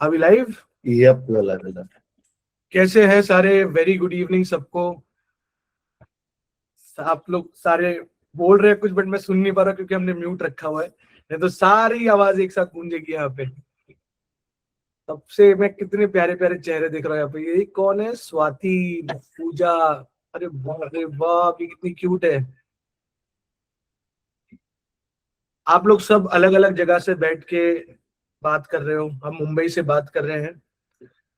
अभी live? Yup, live. कैसे हैं सारे? वेरी गुड इवनिंग सबको। आप लोग सारे बोल रहे हैं कुछ, बट मैं सुन नहीं पा रहा क्योंकि हमने म्यूट रखा हुआ है, नहीं तो सारी आवाज एक साथ गूंजेगी यहाँ पे। तब से मैं कितने प्यारे प्यारे चेहरे देख रहा हूँ यहाँ पे। ये कौन है? स्वाति, पूजा। अरे वाह, ये कितनी क्यूट है। आप लोग सब अलग अलग जगह से बैठ के बात कर रहे हो, हम मुंबई से बात कर रहे हैं।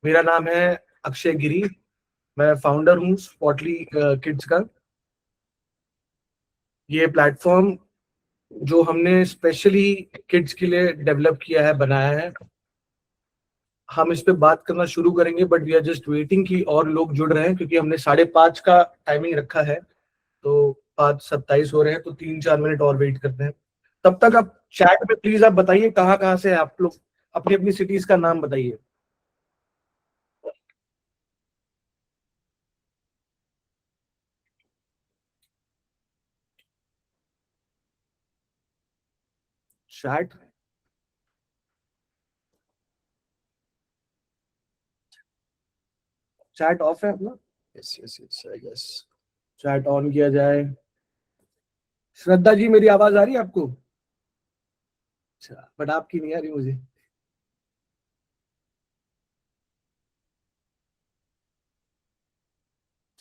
मेरा नाम है अक्षय गिरी, मैं फाउंडर हूँ स्पॉटली किड्स का। ये प्लेटफॉर्म जो हमने स्पेशली किड्स के लिए डेवलप किया है, बनाया है। हम इस पे बात करना शुरू करेंगे, but we are just waiting कि और लोग जुड़ रहे हैं, क्योंकि हमने 5:30 का टाइमिंग रखा है। तो 5:27 हो रहे हैं, तो 3-4 मिनट और वेट करते हैं। तब तक आप चैट में प्लीज आप बताइए कहाँ कहाँ से आप लोग, अपनी अपनी सिटीज का नाम बताइए। चैट चैट ऑफ है अपना? Yes yes yes, I guess chat on किया जाए। श्रद्धा जी, मेरी आवाज आ रही है आपको? अच्छा, बट आपकी नहीं आ रही मुझे।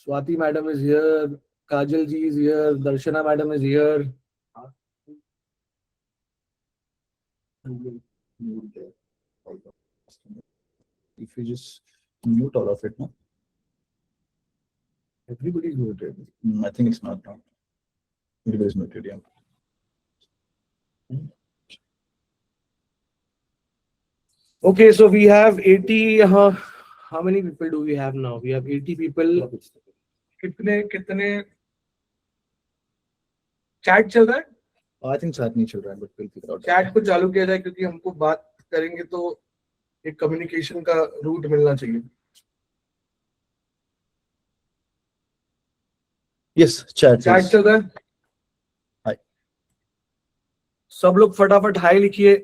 Swati madam is here, Kajal ji is here, Darshana madam is here. if you just mute all of it, no? Everybody is muted. I think it's not now. Everybody is muted, yeah. Okay, so we have 80. How many people do we have now? We have 80 people. कितने chat चल रहा है? I think chat नहीं चल रहा है, but we'll figure out. Chat को चालू किया जाए, क्योंकि हमको बात करेंगे तो एक कम्युनिकेशन का रूट मिलना चाहिए। Yes, chat चैट चल रहा है। Hi. सब लोग फटाफट हाई लिखिए।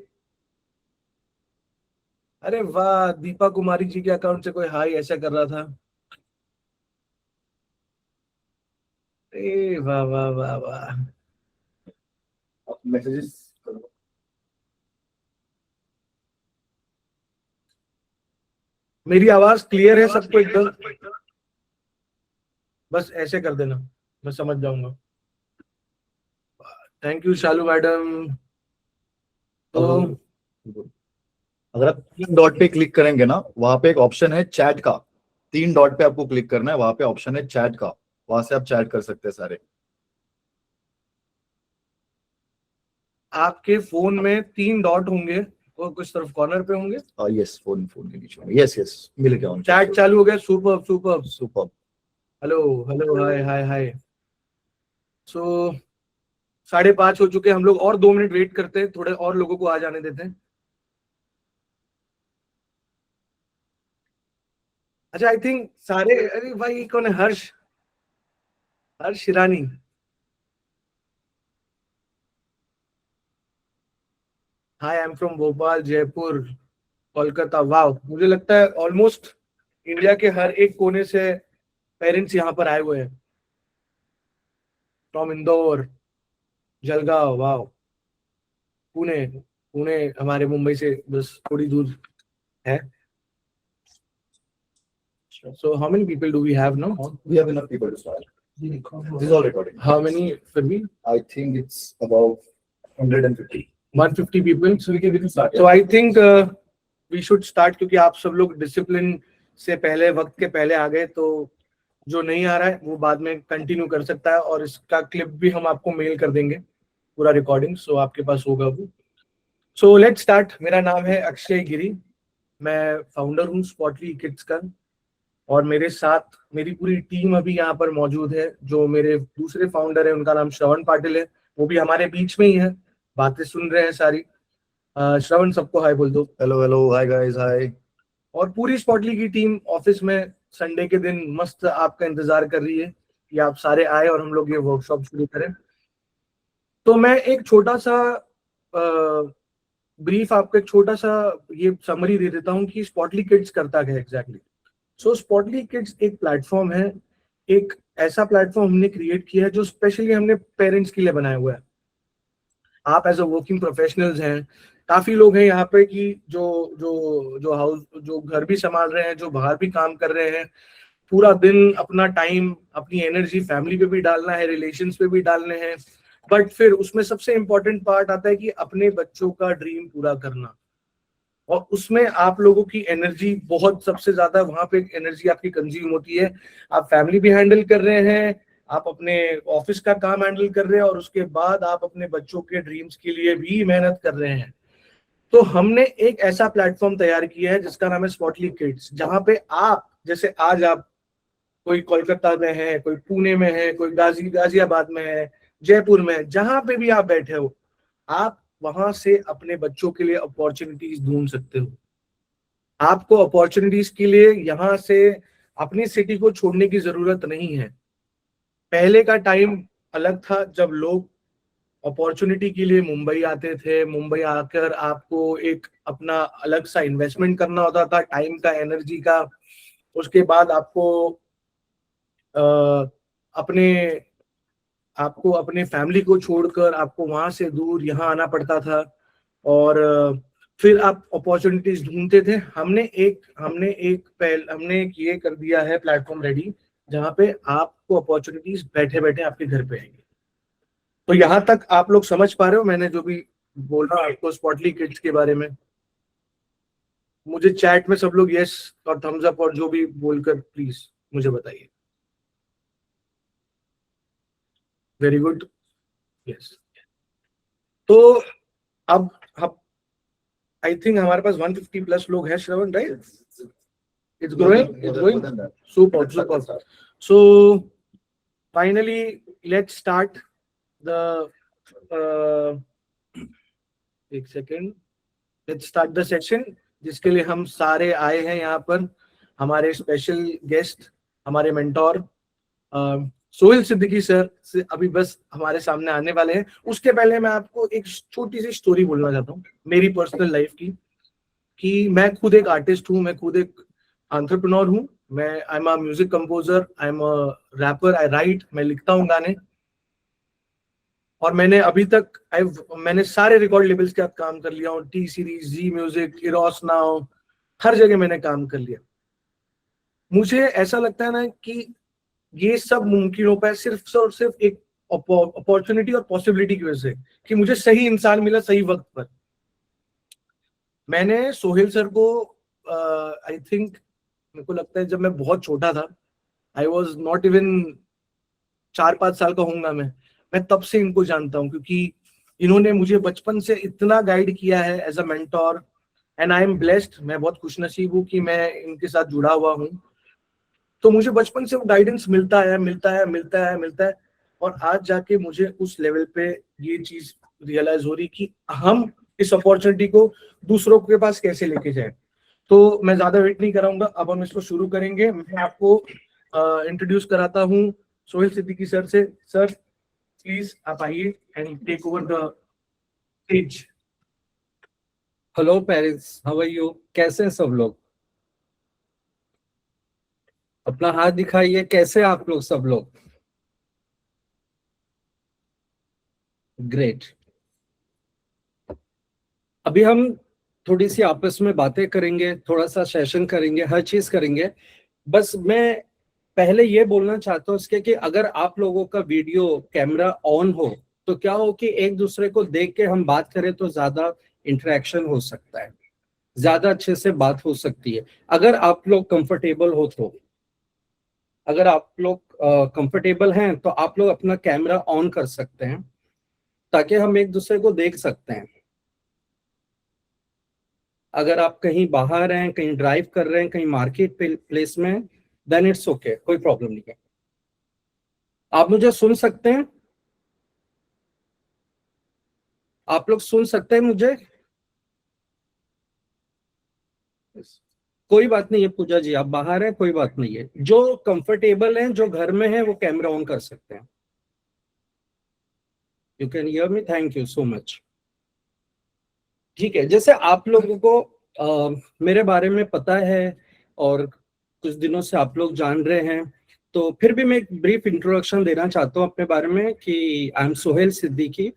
अरे वाह, दीपा कुमारी जी के अकाउंट से कोई हाई ऐसा कर रहा था। ए वाह वाह वाह वाह। Messages. मेरी आवाज क्लियर है सबको एकदम? बस ऐसे कर देना, मैं समझ जाऊंगा। Thank you Shalu madam. तो अगर आप 3 डॉट पे क्लिक करेंगे ना, वहां पे एक ऑप्शन है चैट का। 3 डॉट पे आपको क्लिक करना है, वहां पे ऑप्शन है चैट का, वहां से आप चैट कर सकते हैं सारे। आपके फोन में 3 डॉट होंगे, वो कुछ तरफ कॉर्नर पे होंगे। यस, फोन के नीचे में। यस यस, मिल गया। चैट चालू हो गया। Super super super. Hello hello, hi hi hi. So 5:30 हो चुके, हम लोग और 2 मिनट वेट करते हैं, थोड़े और लोगों को आ जाने देते हैं। अच्छा, आई थिंक सारे, अरे भाई कौन है? Harsh, Harsh Irani. Hi, I am from Bhopal, Jaipur, Kolkata. वाह, मुझे लगता है ऑलमोस्ट इंडिया के हर एक कोने से पेरेंट्स यहाँ पर आए हुए हैं। फ्रॉम इंदौर, जलगांव, वाह। पुणे, पुणे हमारे मुंबई से बस थोड़ी दूर है। So how many people do we have now? We have enough people to start. This is all recording. How many for me? I think it's about 150. 150 people. So we can start. So I think we should start, क्योंकि आप सब लोग discipline से पहले, वक्त के पहले आ गए, तो जो नहीं आ रहा है वो बाद में कंटिन्यू कर सकता है, और इसका क्लिप भी हम आपको मेल कर देंगे, पूरा रिकॉर्डिंग, सो आपके पास होगा वो। So let's start. मेरा नाम है अक्षय गिरी, मैं फाउंडर हूँ स्पॉटली किड्स का, और मेरे साथ मेरी पूरी टीम अभी यहाँ पर मौजूद है। जो मेरे दूसरे फाउंडर है, उनका नाम श्रवण पाटिल है, वो भी हमारे बीच में ही है, बातें सुन रहे हैं सारी। श्रवण, सबको हाय बोल दो। हेलो हेलो, हाय गाइस, हाय। और पूरी स्पॉटली की टीम ऑफिस में संडे के दिन मस्त आपका इंतजार कर रही है कि आप सारे आए और हम लोग ये वर्कशॉप शुरू करें। तो मैं एक छोटा सा ब्रीफ आपको एक छोटा सा ये समरी दे देता हूँ कि स्पॉटली किड्स करता क्या एग्जैक्टली। सो स्पॉटली किड्स एक प्लेटफॉर्म है, एक ऐसा प्लेटफॉर्म हमने क्रिएट किया है जो स्पेशली हमने पेरेंट्स के लिए बनाया हुआ है। आप एज अ वर्किंग प्रोफेशनल्स हैं, काफी लोग हैं यहाँ पे कि जो जो जो हाउस जो घर भी संभाल रहे हैं, जो बाहर भी काम कर रहे हैं, पूरा दिन अपना टाइम अपनी एनर्जी फैमिली पे भी डालना है, रिलेशंस पे भी डालने हैं, बट फिर उसमें सबसे इंपॉर्टेंट पार्ट आता है कि अपने बच्चों का ड्रीम पूरा करना। और उसमें आप लोगों की एनर्जी बहुत सबसे ज्यादा वहां पे एनर्जी आपकी कंज्यूम होती है। आप फैमिली भी हैंडल कर रहे हैं, आप अपने ऑफिस का काम हैंडल कर रहे हैं, और उसके बाद आप अपने बच्चों के ड्रीम्स के लिए भी मेहनत कर रहे हैं। तो हमने एक ऐसा प्लेटफॉर्म तैयार किया है जिसका नाम है स्पॉटली किड्स, जहां पे आप जैसे आज आप कोई कोलकाता में है, कोई पुणे में है, कोई गाजियाबाद में है, जयपुर में है, जहां पे भी आप बैठे हो, आप वहां से अपने बच्चों के लिए अपॉर्चुनिटीज ढूंढ सकते हो। आपको अपॉर्चुनिटीज के लिए यहाँ से अपनी सिटी को छोड़ने की जरूरत नहीं है। पहले का टाइम अलग था जब लोग अपॉर्चुनिटी के लिए मुंबई आते थे। मुंबई आकर आपको एक अपना अलग सा इन्वेस्टमेंट करना होता था, टाइम का, एनर्जी का। उसके बाद अ, अपने आपको अपने फैमिली को छोड़कर आपको वहां से दूर यहाँ आना पड़ता था, और फिर आप अपॉर्चुनिटीज ढूंढते थे। हमने एक ये कर दिया है प्लेटफॉर्म रेडी, जहाँ पे आपको अपॉर्चुनिटीज बैठे बैठे आपके घर पे आएंगे। तो यहाँ तक आप लोग समझ पा रहे हो मैंने जो भी बोल रहा हूँ आपको स्पॉटली किड्स के बारे में? मुझे चैट में सब लोग यस और थम्स अप और जो भी बोलकर प्लीज मुझे बताइए। Very good, yes. तो अब आई थिंक हमारे पास 150 प्लस लोग हैं, Shravan, right? It's growing super super. So finally let's start the एक second, let's start the session जिसके लिए हम सारे आए हैं यहाँ पर। हमारे स्पेशल गेस्ट, हमारे मेंटोर सोहेल सिद्दीकी सर से अभी बस हमारे सामने आने वाले हैं। उसके पहले मैं आपको एक छोटी सी स्टोरी बोलना चाहता हूँ मेरी पर्सनल लाइफ की, कि मैं खुद एक आर्टिस्ट हूँ, मैं खुद एक एंटरप्रेन्योर हूँ। मैं I am a music composer, I am a rapper, I right, मैं लिखता हूँ गाने। और मैंने अभी तक मैंने सारे रिकॉर्ड लेबल्स के साथ काम कर लिया हूँ, टी सीरीज, जी म्यूजिक, इरोस नाउ, हर जगह मैंने काम कर लिया। मुझे ऐसा लगता है ना कि ये सब मुमकिन हो पाया सिर्फ और सिर्फ एक अपॉर्चुनिटी और पॉसिबिलिटी की वजह से, कि मुझे सही इंसान मिला सही वक्त पर। मैंने सोहेल सर को आई थिंक, मेरे को लगता है जब मैं बहुत छोटा था, आई वॉज नॉट इवन 4-5 साल का होऊंगा मैं तब से इनको जानता हूँ, क्योंकि इन्होंने मुझे बचपन से इतना गाइड किया है as a mentor, and I am blessed. मैं बहुत खुशनसीब हूँ कि मैं इनके साथ जुड़ा हुआ हूँ। तो मुझे बचपन से वो गाइडेंस मिलता है, और आज जाके मुझे उस लेवल पे ये चीज रियलाइज हो रही कि हम इस अपॉर्चुनिटी को दूसरों के पास कैसे लेके जाए। तो मैं ज्यादा वेट नहीं कराऊंगा, अब हम इसको शुरू करेंगे। मैं आपको इंट्रोड्यूस कराता हूँ सोहेल सिद्दीकी सर से। सर प्लीज आप आइए and take over the stage. Hello parents, how are you? कैसे हैं सब लोग? अपना हाथ दिखाइए, कैसे आप लोग सब लोग? ग्रेट। अभी हम थोड़ी सी आपस में बातें करेंगे, थोड़ा सा सेशन करेंगे, हर चीज करेंगे। बस मैं पहले ये बोलना चाहता हूँ इसके कि अगर आप लोगों का वीडियो कैमरा ऑन हो तो क्या हो कि एक दूसरे को देख के हम बात करें तो ज्यादा इंटरेक्शन हो सकता है, ज्यादा अच्छे से बात हो सकती है। अगर आप लोग कंफर्टेबल हो तो, अगर आप लोग कंफर्टेबल हैं तो आप लोग अपना कैमरा ऑन कर सकते हैं ताकि हम एक दूसरे को देख सकते हैं। अगर आप कहीं बाहर हैं, कहीं ड्राइव कर रहे हैं, कहीं मार्केट प्लेस में, देन इट्स ओके, कोई प्रॉब्लम नहीं है। आप मुझे सुन सकते हैं? आप लोग सुन सकते हैं मुझे? कोई बात नहीं है पूजा जी, आप बाहर हैं, कोई बात नहीं है। जो कंफर्टेबल हैं, जो घर में हैं, वो कैमरा ऑन कर सकते हैं। You can hear me? Thank you so much. ठीक है, जैसे आप लोगों को मेरे बारे में पता है और कुछ दिनों से आप लोग जान रहे हैं, तो फिर भी मैं एक ब्रीफ इंट्रोडक्शन देना चाहता हूँ अपने बारे में कि आई एम सोहेल सिद्दीकी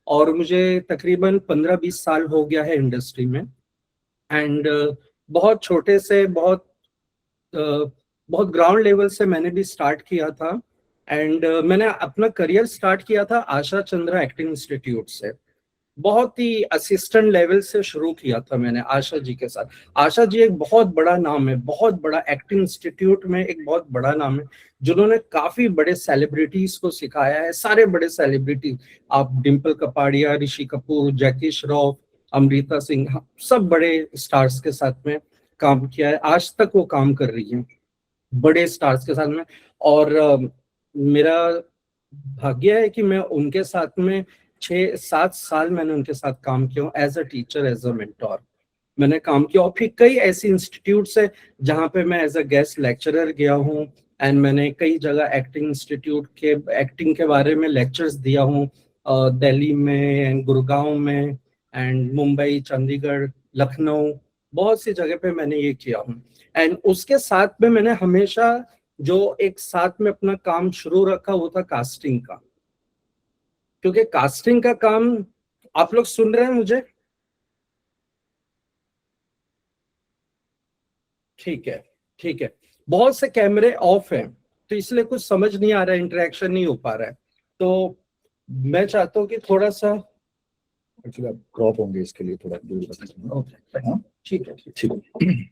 और मुझे तकरीबन 15-20 साल हो गया है इंडस्ट्री में। एंड बहुत छोटे से बहुत ग्राउंड लेवल से मैंने भी स्टार्ट किया था। एंड मैंने अपना करियर स्टार्ट किया था आशा चंद्रा एक्टिंग इंस्टीट्यूट से। बहुत ही असिस्टेंट लेवल से शुरू किया था मैंने आशा जी के साथ। आशा जी एक बहुत बड़ा नाम है, बहुत बड़ा एक्टिंग इंस्टीट्यूट में एक बहुत बड़ा नाम है, जिन्होंने काफी बड़े सेलिब्रिटीज को सिखाया है, सारे बड़े सेलिब्रिटी, आप डिम्पल कपाड़िया, ऋषि कपूर, जैकी श्रॉफ, अमृता सिंह, सब बड़े स्टार्स के साथ में काम किया है। आज तक वो काम कर रही है बड़े स्टार्स के साथ में। और मेरा भाग्य है कि मैं उनके साथ में 6-7 साल मैंने उनके साथ काम किया हूँ as a teacher, as a mentor मैंने काम किया। और फिर कई ऐसी इंस्टीट्यूट्स है जहाँ पे मैं एज अ गेस्ट लेक्चरर गया हूँ। एंड मैंने कई जगह एक्टिंग इंस्टीट्यूट के एक्टिंग के बारे में लेक्चर्स दिया हूँ, दिल्ली में, गुड़गांव में, एंड मुंबई, चंडीगढ़, लखनऊ, बहुत सी जगह पे मैंने ये किया हूँ। एंड उसके साथ में मैंने हमेशा जो एक साथ में अपना काम शुरू रखा वो था कास्टिंग का, क्योंकि कास्टिंग का काम, आप लोग सुन रहे हैं मुझे? ठीक है, ठीक है। बहुत से कैमरे ऑफ हैं तो इसलिए कुछ समझ नहीं आ रहा है, इंटरेक्शन नहीं हो पा रहा है। तो मैं चाहता हूँ कि थोड़ा सा एक्चुअली आप क्रॉप होंगे, इसके लिए थोड़ा दूर रखें। ओके, हाँ ठीक है, ठीक ठीक है, है।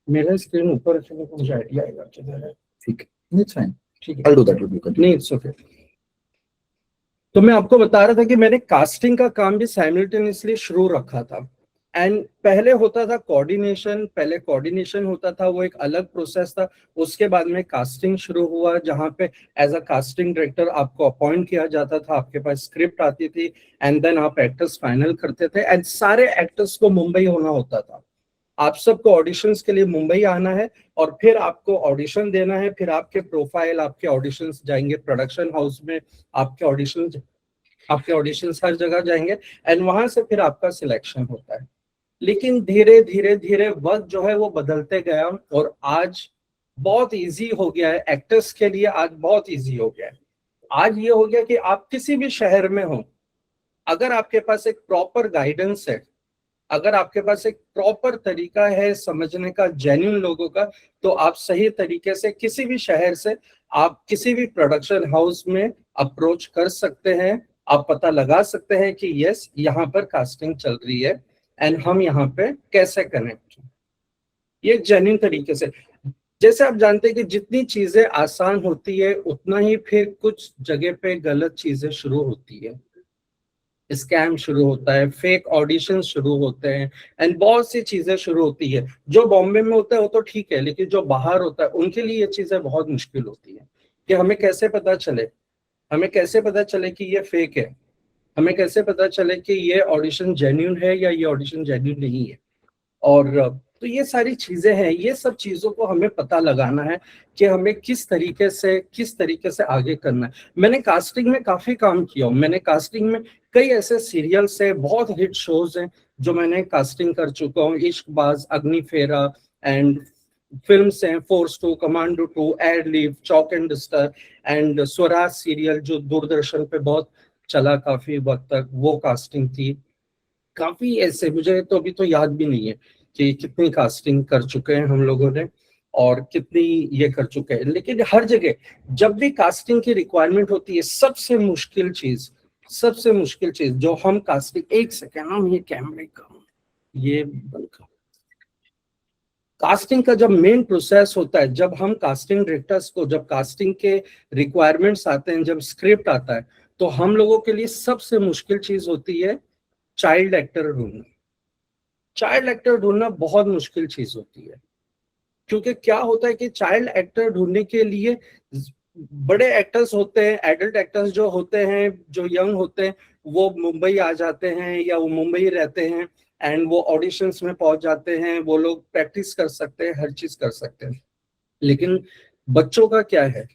मेरा स्क्रीन ऊपर रखने को मुझे आइडिया आएगा किधर है। ठीक है, इट्स फाइन, ठीक आई है, डू दैट विल बी। नहीं इट्स ओके। तो मैं आपको बता रहा था कि मैंने कास्टिंग का काम भी साइमल्टेनियसली शुरू रखा था। एंड पहले होता था कोऑर्डिनेशन, पहले कोऑर्डिनेशन होता था, वो एक अलग प्रोसेस था। उसके बाद में कास्टिंग शुरू हुआ, जहाँ पे एज अ कास्टिंग डायरेक्टर आपको अपॉइंट किया जाता था, आपके पास स्क्रिप्ट आती थी, एंड देन आप एक्टर्स फाइनल करते थे। एंड सारे एक्टर्स को मुंबई होना होता था। आप सबको ऑडिशंस के लिए मुंबई आना है और फिर आपको ऑडिशन देना है, फिर आपके प्रोफाइल, आपके ऑडिशंस जाएंगे प्रोडक्शन हाउस में, आपके ऑडिशंस हर जगह जाएंगे, एंड वहां से फिर आपका सिलेक्शन होता है। लेकिन धीरे धीरे धीरे वक्त जो है वो बदलते गया और आज बहुत इजी हो गया है एक्टर्स के लिए। आज बहुत इजी हो गया है। आज ये हो गया कि आप किसी भी शहर में हो, अगर आपके पास एक प्रॉपर गाइडेंस है, अगर आपके पास एक प्रॉपर तरीका है समझने का जेन्युइन लोगों का, तो आप सही तरीके से किसी भी शहर से आप किसी भी प्रोडक्शन हाउस में अप्रोच कर सकते हैं। आप पता लगा सकते हैं कि यस, यहाँ पर कास्टिंग चल रही है एंड हम यहाँ पे कैसे कनेक्ट, ये जेन्युइन तरीके से। जैसे आप जानते हैं कि जितनी चीजें आसान होती है उतना ही फिर कुछ जगह पे गलत चीजें शुरू होती है, स्कैम शुरू होता है, फेक ऑडिशन शुरू होते हैं, एंड बहुत सी चीजें शुरू होती है। जो बॉम्बे में होता है वो तो ठीक है, लेकिन जो बाहर होता है उनके लिए ये चीजें बहुत मुश्किल होती है कि हमें कैसे पता चले, हमें कैसे पता चले कि ये फेक है, हमें कैसे पता चले कि ये ऑडिशन जेन्युइन है या ये ऑडिशन जेन्युइन नहीं है। और तो ये सारी चीजें हैं, ये सब चीजों को हमें पता लगाना है कि हमें किस तरीके से आगे करना है। मैंने कास्टिंग में काफी काम किया हूँ। मैंने कास्टिंग में कई ऐसे सीरियल्स हैं, बहुत हिट शोज हैं जो मैंने कास्टिंग कर चुका हूँ। इश्कबाज, अग्निफेरा, एंड फिल्म्स हैं force 2, commando 2, airlift, chalk and duster, and Swaraj serial जो दूरदर्शन पे बहुत चला काफी वक्त तक, वो कास्टिंग थी। काफी ऐसे, मुझे तो अभी तो याद भी नहीं है कि कितनी कास्टिंग कर चुके हैं हम लोगों ने और कितनी ये कर चुके हैं। लेकिन हर जगह जब भी कास्टिंग की रिक्वायरमेंट होती है, सबसे मुश्किल चीज जो हम कास्टिंग, एक सेकेंड हम ये कैमरे का ये बंद कर। कास्टिंग का जब मेन प्रोसेस होता है, जब हम कास्टिंग डायरेक्टर्स को, जब कास्टिंग के रिक्वायरमेंट्स आते हैं, जब स्क्रिप्ट आता है, तो हम लोगों के लिए सबसे मुश्किल चीज होती है चाइल्ड एक्टर ढूंढना। चाइल्ड एक्टर ढूंढना बहुत मुश्किल चीज होती है, क्योंकि क्या होता है कि चाइल्ड एक्टर ढूंढने के लिए बड़े एक्टर्स होते हैं, एडल्ट एक्टर्स जो होते हैं, जो यंग होते हैं, वो मुंबई आ जाते हैं या वो मुंबई रहते हैं, एंड वो ऑडिशंस में पहुंच जाते हैं, वो लोग प्रैक्टिस कर सकते हैं, हर चीज कर सकते हैं। लेकिन बच्चों का क्या है,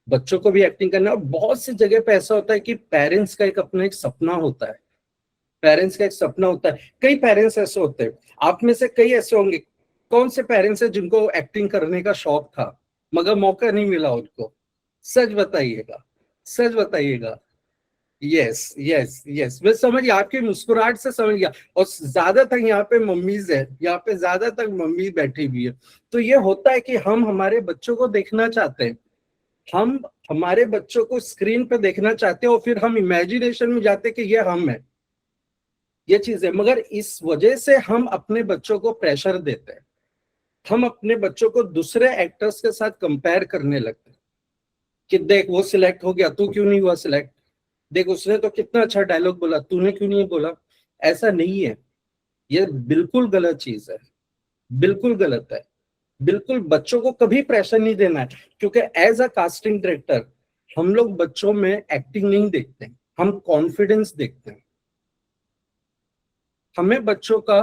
बच्चों को भी एक्टिंग करना। और बहुत सी जगह पे ऐसा होता है कि पेरेंट्स का एक अपना एक सपना होता है पेरेंट्स का एक सपना होता है, कई पेरेंट्स ऐसे होते हैं, आप में से कई ऐसे होंगे। कौन से पेरेंट्स हैं जिनको एक्टिंग करने का शौक था मगर मौका नहीं मिला उनको? सच बताइएगा, सच बताइएगा। यस यस यस, मैं समझ गया, आपकी मुस्कुराहट से समझ गया। और ज्यादातर यहाँ पे मम्मीज है, यहाँ पे ज्यादातर मम्मी बैठी हुई है। तो ये होता है कि हम हमारे बच्चों को देखना चाहते हैं, हम हमारे बच्चों को स्क्रीन पे देखना चाहते हैं, और फिर हम इमेजिनेशन में जाते हैं कि ये हम है, ये चीज है। मगर इस वजह से हम अपने बच्चों को प्रेशर देते हैं, हम अपने बच्चों को दूसरे एक्टर्स के साथ कंपेयर करने लगते हैं कि देख वो सिलेक्ट हो गया, तू क्यों नहीं हुआ सिलेक्ट, देख उसने तो कितना अच्छा डायलॉग बोला, तूने क्यों नहीं बोला। ऐसा नहीं है, ये बिल्कुल गलत चीज है, बिल्कुल गलत है। बिल्कुल बच्चों को कभी प्रेशर नहीं देना है, क्योंकि एज अ कास्टिंग डायरेक्टर हम लोग बच्चों में एक्टिंग नहीं देखते हैं, हम कॉन्फिडेंस देखते हैं। हमें बच्चों का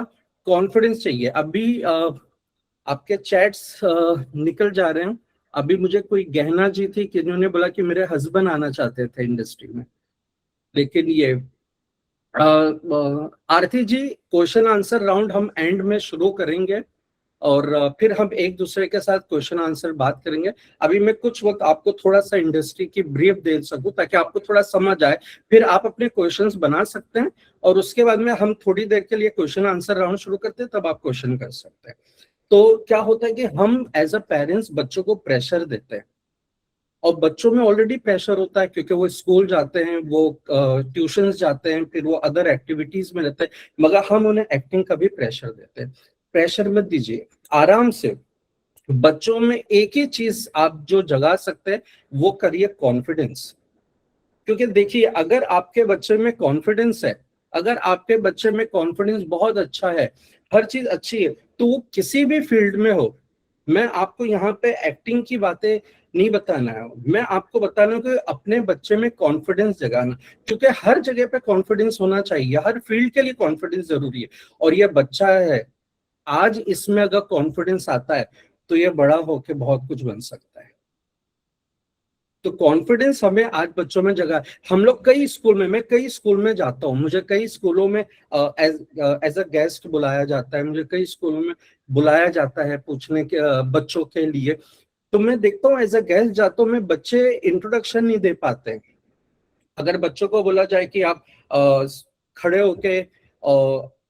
कॉन्फिडेंस चाहिए। अभी आपके चैट्स निकल जा रहे हैं। अभी मुझे कोई गहना जी थी कि जिन्होंने बोला कि मेरे हस्बैंड आना चाहते थे इंडस्ट्री में, लेकिन ये आरती जी, क्वेश्चन आंसर राउंड हम एंड में शुरू करेंगे, और फिर हम एक दूसरे के साथ क्वेश्चन आंसर बात करेंगे। अभी मैं कुछ वक्त आपको थोड़ा सा इंडस्ट्री की ब्रीफ दे सकूं ताकि आपको थोड़ा समझ आए, फिर आप अपने क्वेश्चंस बना सकते हैं, और उसके बाद में हम थोड़ी देर के लिए क्वेश्चन आंसर राउंड शुरू करते हैं, तब आप क्वेश्चन कर सकते हैं। तो क्या होता है कि हम एज अ पेरेंट्स बच्चों को प्रेशर देते हैं, और बच्चों में ऑलरेडी प्रेशर होता है क्योंकि वो स्कूल जाते हैं, वो ट्यूशंस जाते हैं, फिर वो अदर एक्टिविटीज में रहते हैं, मगर हम उन्हें एक्टिंग का भी प्रेशर देते हैं। प्रेशर मत दीजिए, आराम से बच्चों में एक ही चीज आप जो जगा सकते हैं वो करिए, कॉन्फिडेंस। क्योंकि देखिए, अगर आपके बच्चे में कॉन्फिडेंस है, अगर आपके बच्चे में कॉन्फिडेंस बहुत अच्छा है, हर चीज अच्छी है, तो वो किसी भी फील्ड में हो। मैं आपको यहाँ पे एक्टिंग की बातें नहीं बताना है, मैं आपको बताना हूँ कि अपने बच्चे में कॉन्फिडेंस जगाना, क्योंकि हर जगह पे कॉन्फिडेंस होना चाहिए, हर फील्ड के लिए कॉन्फिडेंस जरूरी है। और ये बच्चा है, आज इसमें अगर कॉन्फिडेंस आता है तो ये बड़ा होके बहुत कुछ बन सकता है। तो कॉन्फिडेंस हमें आज बच्चों में जगह। हम लोग कई स्कूल में, मैं कई स्कूल में जाता हूँ, मुझे कई स्कूलों में एज अ गेस्ट बुलाया जाता है, मुझे कई स्कूलों में बुलाया जाता है पूछने के बच्चों के लिए। तो मैं देखता हूँ, एज अ गेस्ट जाता हूँ मैं, बच्चे इंट्रोडक्शन नहीं दे पाते हैं। अगर बच्चों को बोला जाए कि आप खड़े होके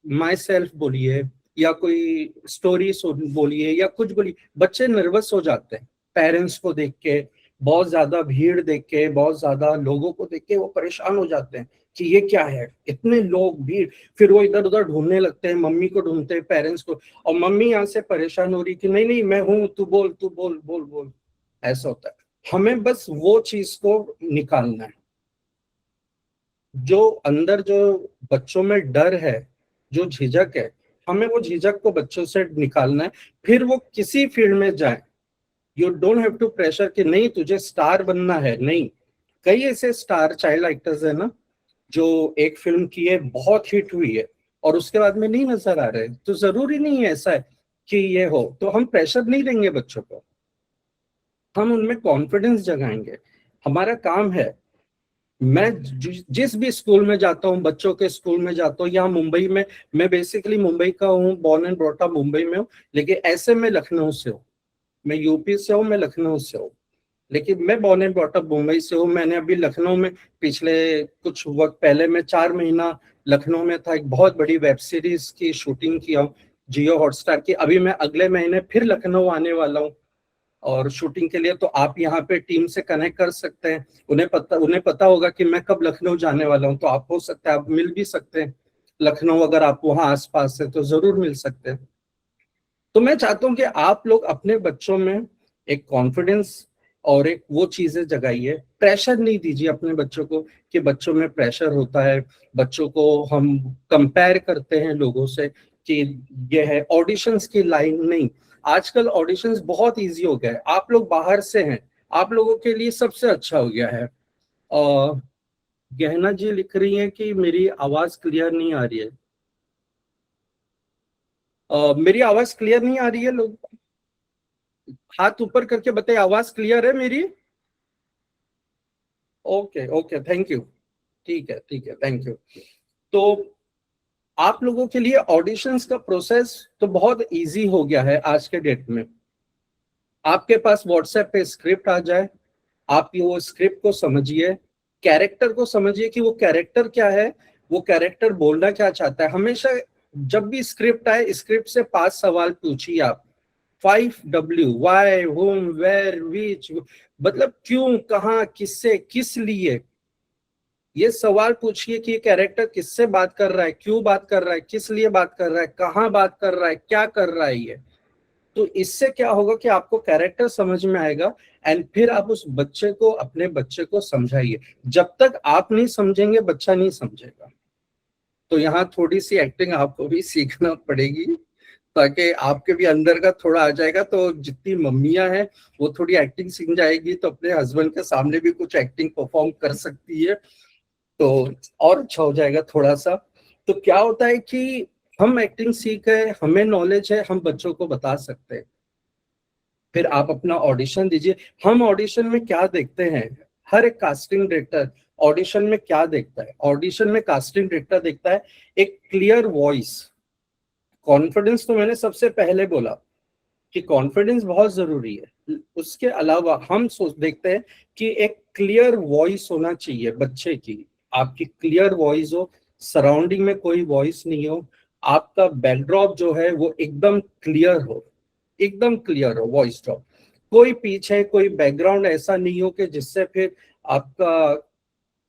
माई सेल्फ बोलिए, या कोई स्टोरी बोलिए, या कुछ बोलिए, बच्चे नर्वस हो जाते हैं। पेरेंट्स को देख के, बहुत ज्यादा भीड़ देख के, बहुत ज्यादा लोगों को देख के वो परेशान हो जाते हैं कि ये क्या है, इतने लोग, भीड़। फिर वो इधर उधर ढूंढने लगते हैं, मम्मी को ढूंढते हैं, पेरेंट्स को, और मम्मी यहाँ से परेशान हो रही कि नहीं नहीं मैं हूं, तू बोल तू बोल बोल बोल। ऐसा होता है। हमें बस वो चीज को निकालना है, जो अंदर जो बच्चों में डर है, जो झिझक है, हमें वो झिझक को बच्चों से निकालना है, फिर वो किसी फील्ड में जाए। You don't have to pressure कि नहीं तुझे स्टार बनना है, नहीं। कई ऐसे स्टार चाइल्ड एक्टर्स है ना, जो एक फिल्म की है, बहुत हिट हुई है, और उसके बाद में नहीं नजर आ रहे। तो जरूरी नहीं है ऐसा है कि ये हो, तो हम प्रेशर नहीं देंगे बच्चों को, हम उनमें कॉन्फिडेंस जगाएंगे। हमारा काम है। मैं जिस भी स्कूल में जाता हूँ, बच्चों के स्कूल में जाता हूँ, यहाँ मुंबई में, मैं बेसिकली मुंबई का हूँ, born and brought up Mumbai में हूँ, लेकिन ऐसे मैं लखनऊ से हूँ। मैं यूपी से हूँ, मैं लखनऊ से हूँ, लेकिन मैं born and brought up Mumbai से हूँ। मैंने अभी लखनऊ में पिछले कुछ वक्त पहले मैं 4 महीना लखनऊ में था, एक बहुत बड़ी वेब सीरीज की शूटिंग किया हूँ, जियो हॉटस्टार की। अभी मैं अगले महीने फिर लखनऊ आने वाला हूँ और शूटिंग के लिए। तो आप यहाँ पे टीम से कनेक्ट कर सकते हैं, उन्हें पता होगा कि मैं कब लखनऊ जाने वाला हूँ, तो आप हो सकता है आप मिल भी सकते हैं लखनऊ, अगर आप वहाँ आसपास से, तो जरूर मिल सकते हैं। तो मैं चाहता हूँ कि आप लोग अपने बच्चों में एक कॉन्फिडेंस और एक वो चीजें जगाइए। प्रेशर नहीं दीजिए अपने बच्चों को कि बच्चों में प्रेशर होता है, बच्चों को हम कंपेयर करते हैं लोगों से कि ये है ऑडिशंस की लाइन। नहीं, आजकल ऑडिशंस बहुत इजी हो गया है। आप लोग बाहर से हैं, आप लोगों के लिए सबसे अच्छा हो गया है। और गहना जी लिख रही हैं कि मेरी आवाज क्लियर नहीं आ रही है। मेरी आवाज क्लियर नहीं आ रही है? लोग हाथ ऊपर करके बताइए, आवाज क्लियर है मेरी? Okay okay, thank you. ठीक है, थैंक यू। तो आप लोगों के लिए ऑडिशंस का प्रोसेस तो बहुत इजी हो गया है आज के डेट में। आपके पास व्हाट्सएप पे स्क्रिप्ट आ जाए, आप वो स्क्रिप्ट को समझिए, कैरेक्टर को समझिए कि वो कैरेक्टर क्या है, वो कैरेक्टर बोलना क्या चाहता है। हमेशा जब भी स्क्रिप्ट आए, स्क्रिप्ट से 5 सवाल पूछिए आप। 5W, व्हाई, होम, वेयर, विच, मतलब क्यों, कहाँ, किससे, किस लिए। ये सवाल पूछिए कि ये कैरेक्टर किससे बात कर रहा है, क्यों बात कर रहा है, किस लिए बात कर रहा है, कहाँ बात कर रहा है, क्या कर रहा है ये। तो इससे क्या होगा कि आपको कैरेक्टर समझ में आएगा, एंड फिर आप उस बच्चे को, अपने बच्चे को समझाइए। जब तक आप नहीं समझेंगे, बच्चा नहीं समझेगा। तो यहाँ थोड़ी सी एक्टिंग आपको भी सीखना पड़ेगी, ताकि आपके भी अंदर का थोड़ा आ जाएगा। तो जितनी मम्मियां हैं वो थोड़ी एक्टिंग सीख जाएगी, तो अपने हस्बैंड के सामने भी कुछ एक्टिंग परफॉर्म कर सकती है, तो और अच्छा हो जाएगा थोड़ा सा। तो क्या होता है कि हम एक्टिंग सीख गए, हमें नॉलेज है, हम बच्चों को बता सकते हैं। फिर आप अपना ऑडिशन दीजिए। हम ऑडिशन में क्या देखते हैं, हर एक कास्टिंग डायरेक्टर ऑडिशन में क्या देखता है, ऑडिशन में कास्टिंग डायरेक्टर देखता है एक क्लियर वॉइस। कॉन्फिडेंस तो मैंने सबसे पहले बोला कि कॉन्फिडेंस बहुत जरूरी है। उसके अलावा हम सोच देखते हैं कि एक क्लियर वॉइस होना चाहिए बच्चे की। आपकी क्लियर वॉइस हो, सराउंडिंग में कोई वॉइस नहीं हो, आपका बैकड्रॉप जो है वो एकदम क्लियर हो, एकदम क्लियर हो वॉइस ड्रॉप। कोई पीछे कोई बैकग्राउंड ऐसा नहीं हो कि जिससे फिर आपका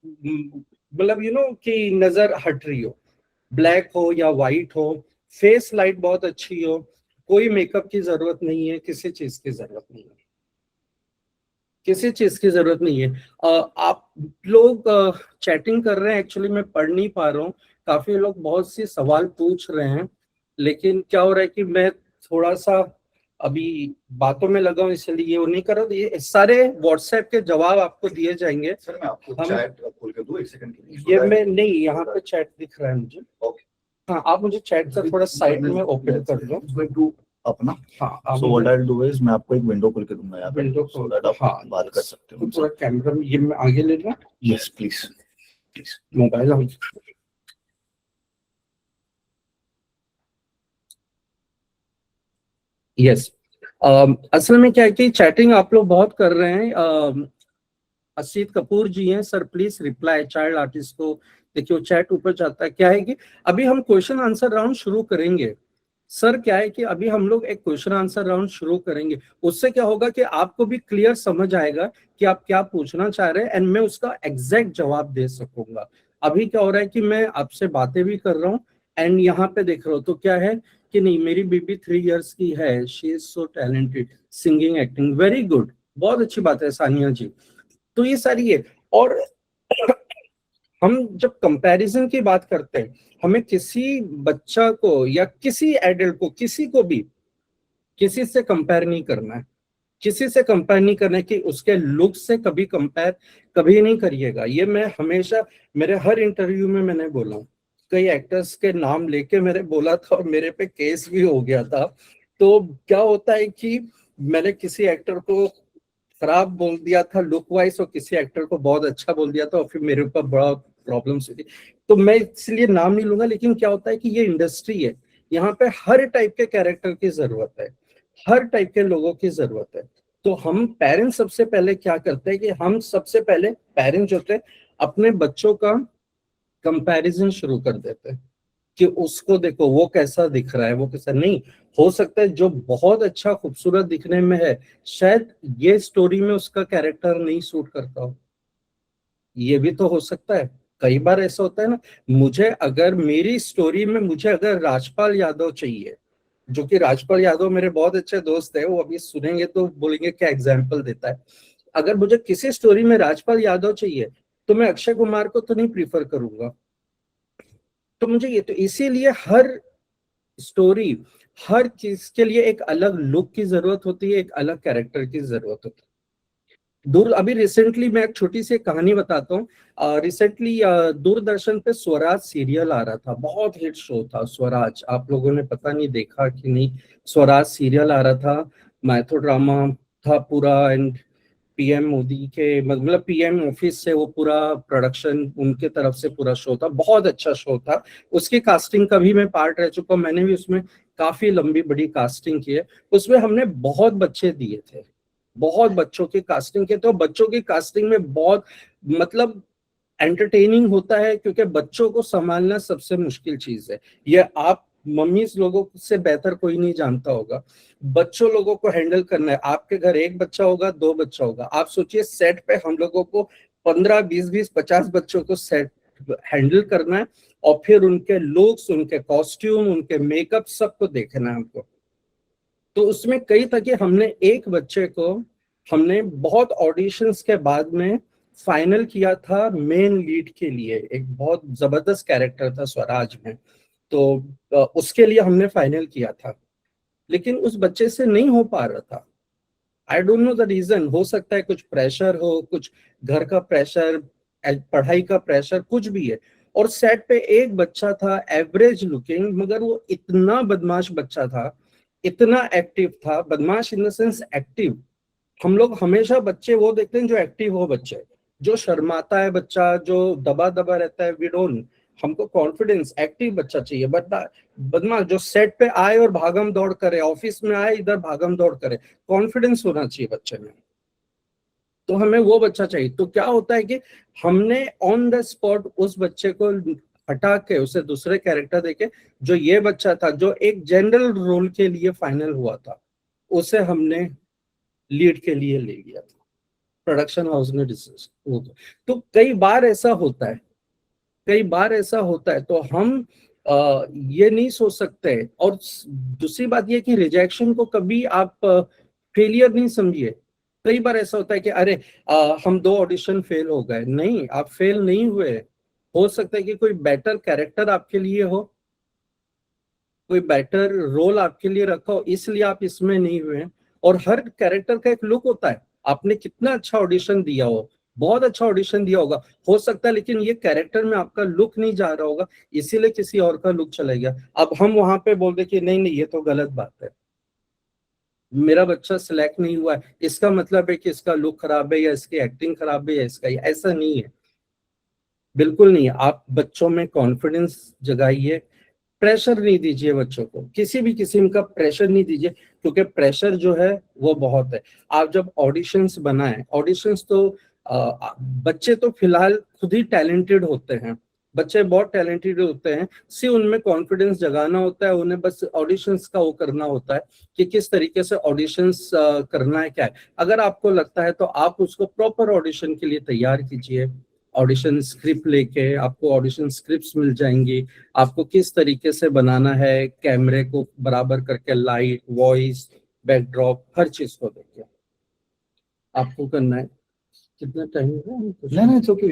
मतलब कि नजर हट रही हो। ब्लैक हो या वाइट हो, फेस लाइट बहुत अच्छी हो, कोई मेकअप की जरूरत नहीं है, किसी चीज की जरूरत नहीं है, किसी चीज की जरूरत नहीं है। आप लोग चैटिंग कर रहे हैं, एक्चुअली मैं पढ़ नहीं पा रहा हूँ। काफी लोग बहुत सी सवाल पूछ रहे हैं, लेकिन क्या हो रहा है कि मैं थोड़ा सा अभी बातों में लगा हूँ, इसलिए वो नहीं कर रहा। तो ये सारे व्हाट्सएप के जवाब आपको दिए जाएंगे। सर मैं आपको चैट खोल के दूं 1 सेकंड के लिए? ये मैं नहीं, यहाँ पे चैट दिख रहा है मुझे। ओके, हाँ, आप मुझे चैट का थोड़ा साइड में ओपन कर दो। अपना। हाँ, so what I will do is मैं आपको एक विंडो खोल के दूंगा यहाँ पे, विंडो सो दैट आप हाँ बात कर सकते हो। पूरा कैमरा में ये मैं आगे ले लूँ। Yes please please. मोबाइल हम यस। असल में क्या है कि चैटिंग आप लोग बहुत कर रहे हैं। असीत कपूर जी हैं, sir please reply child artist को। देखिए चैट ऊपर जाता है। क्या है कि अभी हम क्वेश्चन आंसर राउंड शुरू करेंगे। सर क्या है कि अभी हम लोग एक क्वेश्चन आंसर राउंड शुरू करेंगे। उससे क्या होगा कि आपको भी क्लियर समझ आएगा कि आप क्या पूछना चाह रहे हैं, एंड मैं उसका एग्जैक्ट जवाब दे सकूंगा। अभी क्या हो रहा है कि मैं आपसे बातें भी कर रहा हूँ एंड यहाँ पे देख रहा हूँ, तो क्या है कि नहीं, मेरी बेबी 3 इयर्स की है, she is so talented, singing, acting, very good, बहुत अच्छी बात है सानिया जी। तो ये सारी है। और हम जब कंपैरिजन की बात करते हैं, हमें किसी बच्चा को या किसी एडल्ट को, किसी को भी किसी से कंपेयर नहीं करना है। किसी से कंपेयर नहीं करना है कि उसके लुक से कभी कंपेयर कभी नहीं करिएगा। ये मैं हमेशा मेरे हर इंटरव्यू में मैंने बोला हूँ। कई एक्टर्स के नाम लेके मैंने बोला था और मेरे पे केस भी हो गया था। तो क्या होता है कि मैंने किसी एक्टर को खराब बोल दिया था लुक वाइज और किसी एक्टर को बहुत अच्छा बोल दिया था, और फिर मेरे ऊपर बड़ा प्रॉब्लम्स हुई थी। तो मैं इसलिए नाम नहीं लूंगा, लेकिन क्या होता है कि ये इंडस्ट्री है, यहाँ पे हर टाइप के कैरेक्टर की जरूरत है, हर टाइप के लोगों की जरूरत है। तो हम पेरेंट्स सबसे पहले क्या करते हैं कि हम सबसे पहले पेरेंट्स जो होते हैं अपने बच्चों का कंपैरिजन शुरू कर देते हैं कि उसको देखो वो कैसा दिख रहा है, वो कैसा नहीं। हो सकता है जो बहुत अच्छा खूबसूरत दिखने में है, शायद ये स्टोरी में उसका कैरेक्टर नहीं सूट करता हो। ये भी तो हो सकता है। कई बार ऐसा होता है ना, मुझे अगर मेरी स्टोरी में मुझे अगर राजपाल यादव चाहिए, जो कि राजपाल यादव मेरे बहुत अच्छे दोस्त है, वो अभी सुनेंगे तो बोलेंगे क्या एग्जाम्पल देता है। अगर मुझे किसी स्टोरी में राजपाल यादव चाहिए तो मैं अक्षय कुमार को तो नहीं प्रीफर करूंगा। तो मुझे ये तो इसीलिए हर स्टोरी, हर चीज के लिए एक अलग लुक की जरूरत होती है, एक अलग कैरेक्टर की जरूरत होती है। अभी रिसेंटली मैं एक छोटी सी कहानी बताता हूँ। रिसेंटली दूरदर्शन पे स्वराज सीरियल आ रहा था, बहुत हिट शो था स्वराज। आप लोगों ने पता नहीं देखा कि नहीं, स्वराज सीरियल आ रहा था, मैथो ड्रामा था पूरा, एंड पीएम मोदी के मतलब पीएम ऑफिस से वो पूरा प्रोडक्शन उनके तरफ से पूरा शो था, बहुत अच्छा शो था। उसकी कास्टिंग का भी मैं पार्ट रह चुका हूँ, मैंने भी उसमें काफी लंबी बड़ी कास्टिंग की है। उसमें हमने बहुत बच्चे दिए थे, बहुत बच्चों की कास्टिंग की, तो बच्चों की कास्टिंग में बहुत मतलब एंटरटेनिंग होता है, क्योंकि बच्चों को संभालना सबसे मुश्किल चीज है। ये आप मम्मी लोगों से बेहतर कोई नहीं जानता होगा। बच्चों लोगों को हैंडल करना है, आपके घर एक बच्चा होगा, दो बच्चा होगा, आप सोचिए सेट पे हम लोगों को 15 20 50 बच्चों को सेट हैंडल करना है, और फिर उनके लुक्स, उनके कॉस्ट्यूम, उनके मेकअप सबको देखना है हमको। तो उसमें कई था कि हमने एक बच्चे को हमने बहुत ऑडिशंस के बाद में फाइनल किया था मेन लीड के लिए। एक बहुत जबरदस्त कैरेक्टर था स्वराज में, तो उसके लिए हमने फाइनल किया था, लेकिन उस बच्चे से नहीं हो पा रहा था। I don't know the reason, हो सकता है कुछ प्रेशर हो, कुछ घर का प्रेशर, पढ़ाई का प्रेशर, कुछ भी है। और सेट पे एक बच्चा था एवरेज लुकिंग, मगर वो इतना बदमाश बच्चा था, इतना एक्टिव था, बदमाश इन द सेंस एक्टिव। हम लोग हमेशा बच्चे वो देखते हैं जो एक्टिव हो, बच्चे जो शर्माता है, बच्चा जो दबा दबा रहता है, वी डोंट, हमको कॉन्फिडेंस एक्टिव बच्चा चाहिए। बट बदमाश जो सेट पे आए और भागम दौड़ करे, ऑफिस में आए इधर भागम दौड़ करे, कॉन्फिडेंस होना चाहिए बच्चे में। तो हमें वो बच्चा चाहिए। तो क्या होता है कि हमने ऑन द स्पॉट उस बच्चे को हटा के उसे दूसरे कैरेक्टर देके, जो ये बच्चा था जो एक जनरल रोल के लिए फाइनल हुआ था, उसे हमने लीड के लिए ले लिया था। प्रोडक्शन हाउस ने डिसीजन, तो कई बार ऐसा होता है, कई बार ऐसा होता है। तो हम ये नहीं सोच सकते। और दूसरी बात ये कि रिजेक्शन को कभी आप फेलियर नहीं समझिए। कई बार ऐसा होता है कि अरे हम 2 ऑडिशन फेल हो गए, नहीं, आप फेल नहीं हुए। हो सकता है कि कोई बेटर कैरेक्टर आपके लिए हो, कोई बेटर रोल आपके लिए रखा हो, इसलिए आप इसमें नहीं हुए। और हर कैरेक्टर का एक लुक होता है। आपने कितना अच्छा ऑडिशन दिया हो, बहुत अच्छा ऑडिशन दिया होगा, हो सकता है लेकिन ये कैरेक्टर में आपका लुक नहीं जा रहा होगा, इसीलिए किसी और का लुक चला गया। अब हम वहां पे बोल दे कि नहीं नहीं, ये तो गलत बात है, मेरा बच्चा सिलेक्ट नहीं हुआ है, इसका मतलब है कि इसका लुक खराब है, या इसकी एक्टिंग खराब है, या इसका, ऐसा नहीं है, बिल्कुल नहीं है। आप बच्चों में कॉन्फिडेंस जगाइए, प्रेशर नहीं दीजिए बच्चों को, किसी भी किस्म का प्रेशर नहीं दीजिए, क्योंकि प्रेशर जो है वो बहुत है। आप जब ऑडिशंस बनाएं, ऑडिशंस तो बच्चे तो फिलहाल खुद ही टैलेंटेड होते हैं, बच्चे बहुत टैलेंटेड होते हैं, सिर्फ उनमें कॉन्फिडेंस जगाना होता है, उन्हें बस ऑडिशंस का वो करना होता है कि किस तरीके से ऑडिशंस करना है, क्या है। अगर आपको लगता है तो आप उसको प्रॉपर ऑडिशन के लिए तैयार कीजिए। ऑडिशन स्क्रिप्ट लेके आपको ऑडिशन स्क्रिप्ट्स मिल जाएंगी, आपको किस तरीके से बनाना है, कैमरे को बराबर करके, लाइट, वॉइस, बैकड्रॉप, हर चीज को देखिए आपको करना है। कितना टाइम है? नहीं नहीं, इट्स ओके।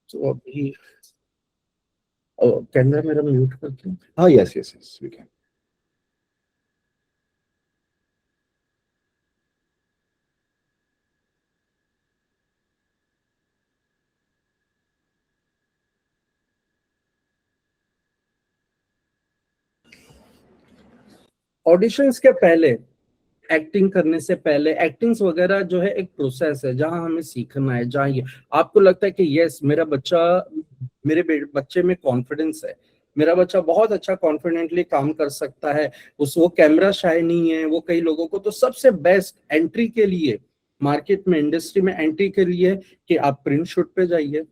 तो अभी कैमरा मेरा म्यूट करके, हाँ, yes yes yes, we can. Auditions के पहले, एक्टिंग करने से पहले, एक्टिंग्स वगैरह जो है एक प्रोसेस है जहां हमें सीखना है। जहां ये आपको लगता है कि यस मेरा बच्चा, मेरे बच्चे में कॉन्फिडेंस है, मेरा बच्चा बहुत अच्छा कॉन्फिडेंटली काम कर सकता है, उस वो कैमरा शाय नहीं है, वो कई लोगों को, तो सबसे बेस्ट एंट्री के लिए मार्केट में, इंडस्ट्री में एंट्री के लिए कि आप प्रिंट शूट पे जाइए,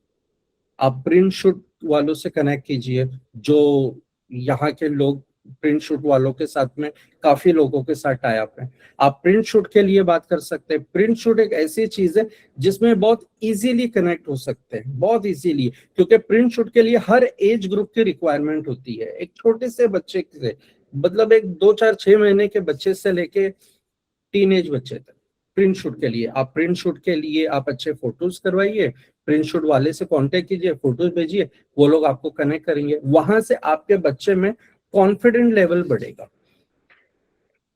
आप प्रिंट शूट वालों से कनेक्ट कीजिए। जो यहाँ के लोग प्रिंट शूट वालों के साथ में काफी लोगों के साथ टाई अप है, आप प्रिंट शूट के लिए बात कर सकते हैं। प्रिंट शूट एक ऐसी चीज है जिसमें बहुत इजीली कनेक्ट हो सकते हैं, बहुत इजीली, क्योंकि प्रिंट शूट के लिए हर एज ग्रुप की रिक्वायरमेंट होती है। एक छोटे से बच्चे से, मतलब एक 2 4 6 महीने के बच्चे से लेके टीनेज बच्चे तक, प्रिंट शूट के लिए, आप प्रिंट शूट के लिए आप अच्छे फोटोज करवाइए, प्रिंट शूट वाले से कांटेक्ट कीजिए, फोटोज भेजिए, वो लोग आपको कनेक्ट करेंगे, वहां से आपके बच्चे में कॉन्फिडेंट लेवल बढ़ेगा,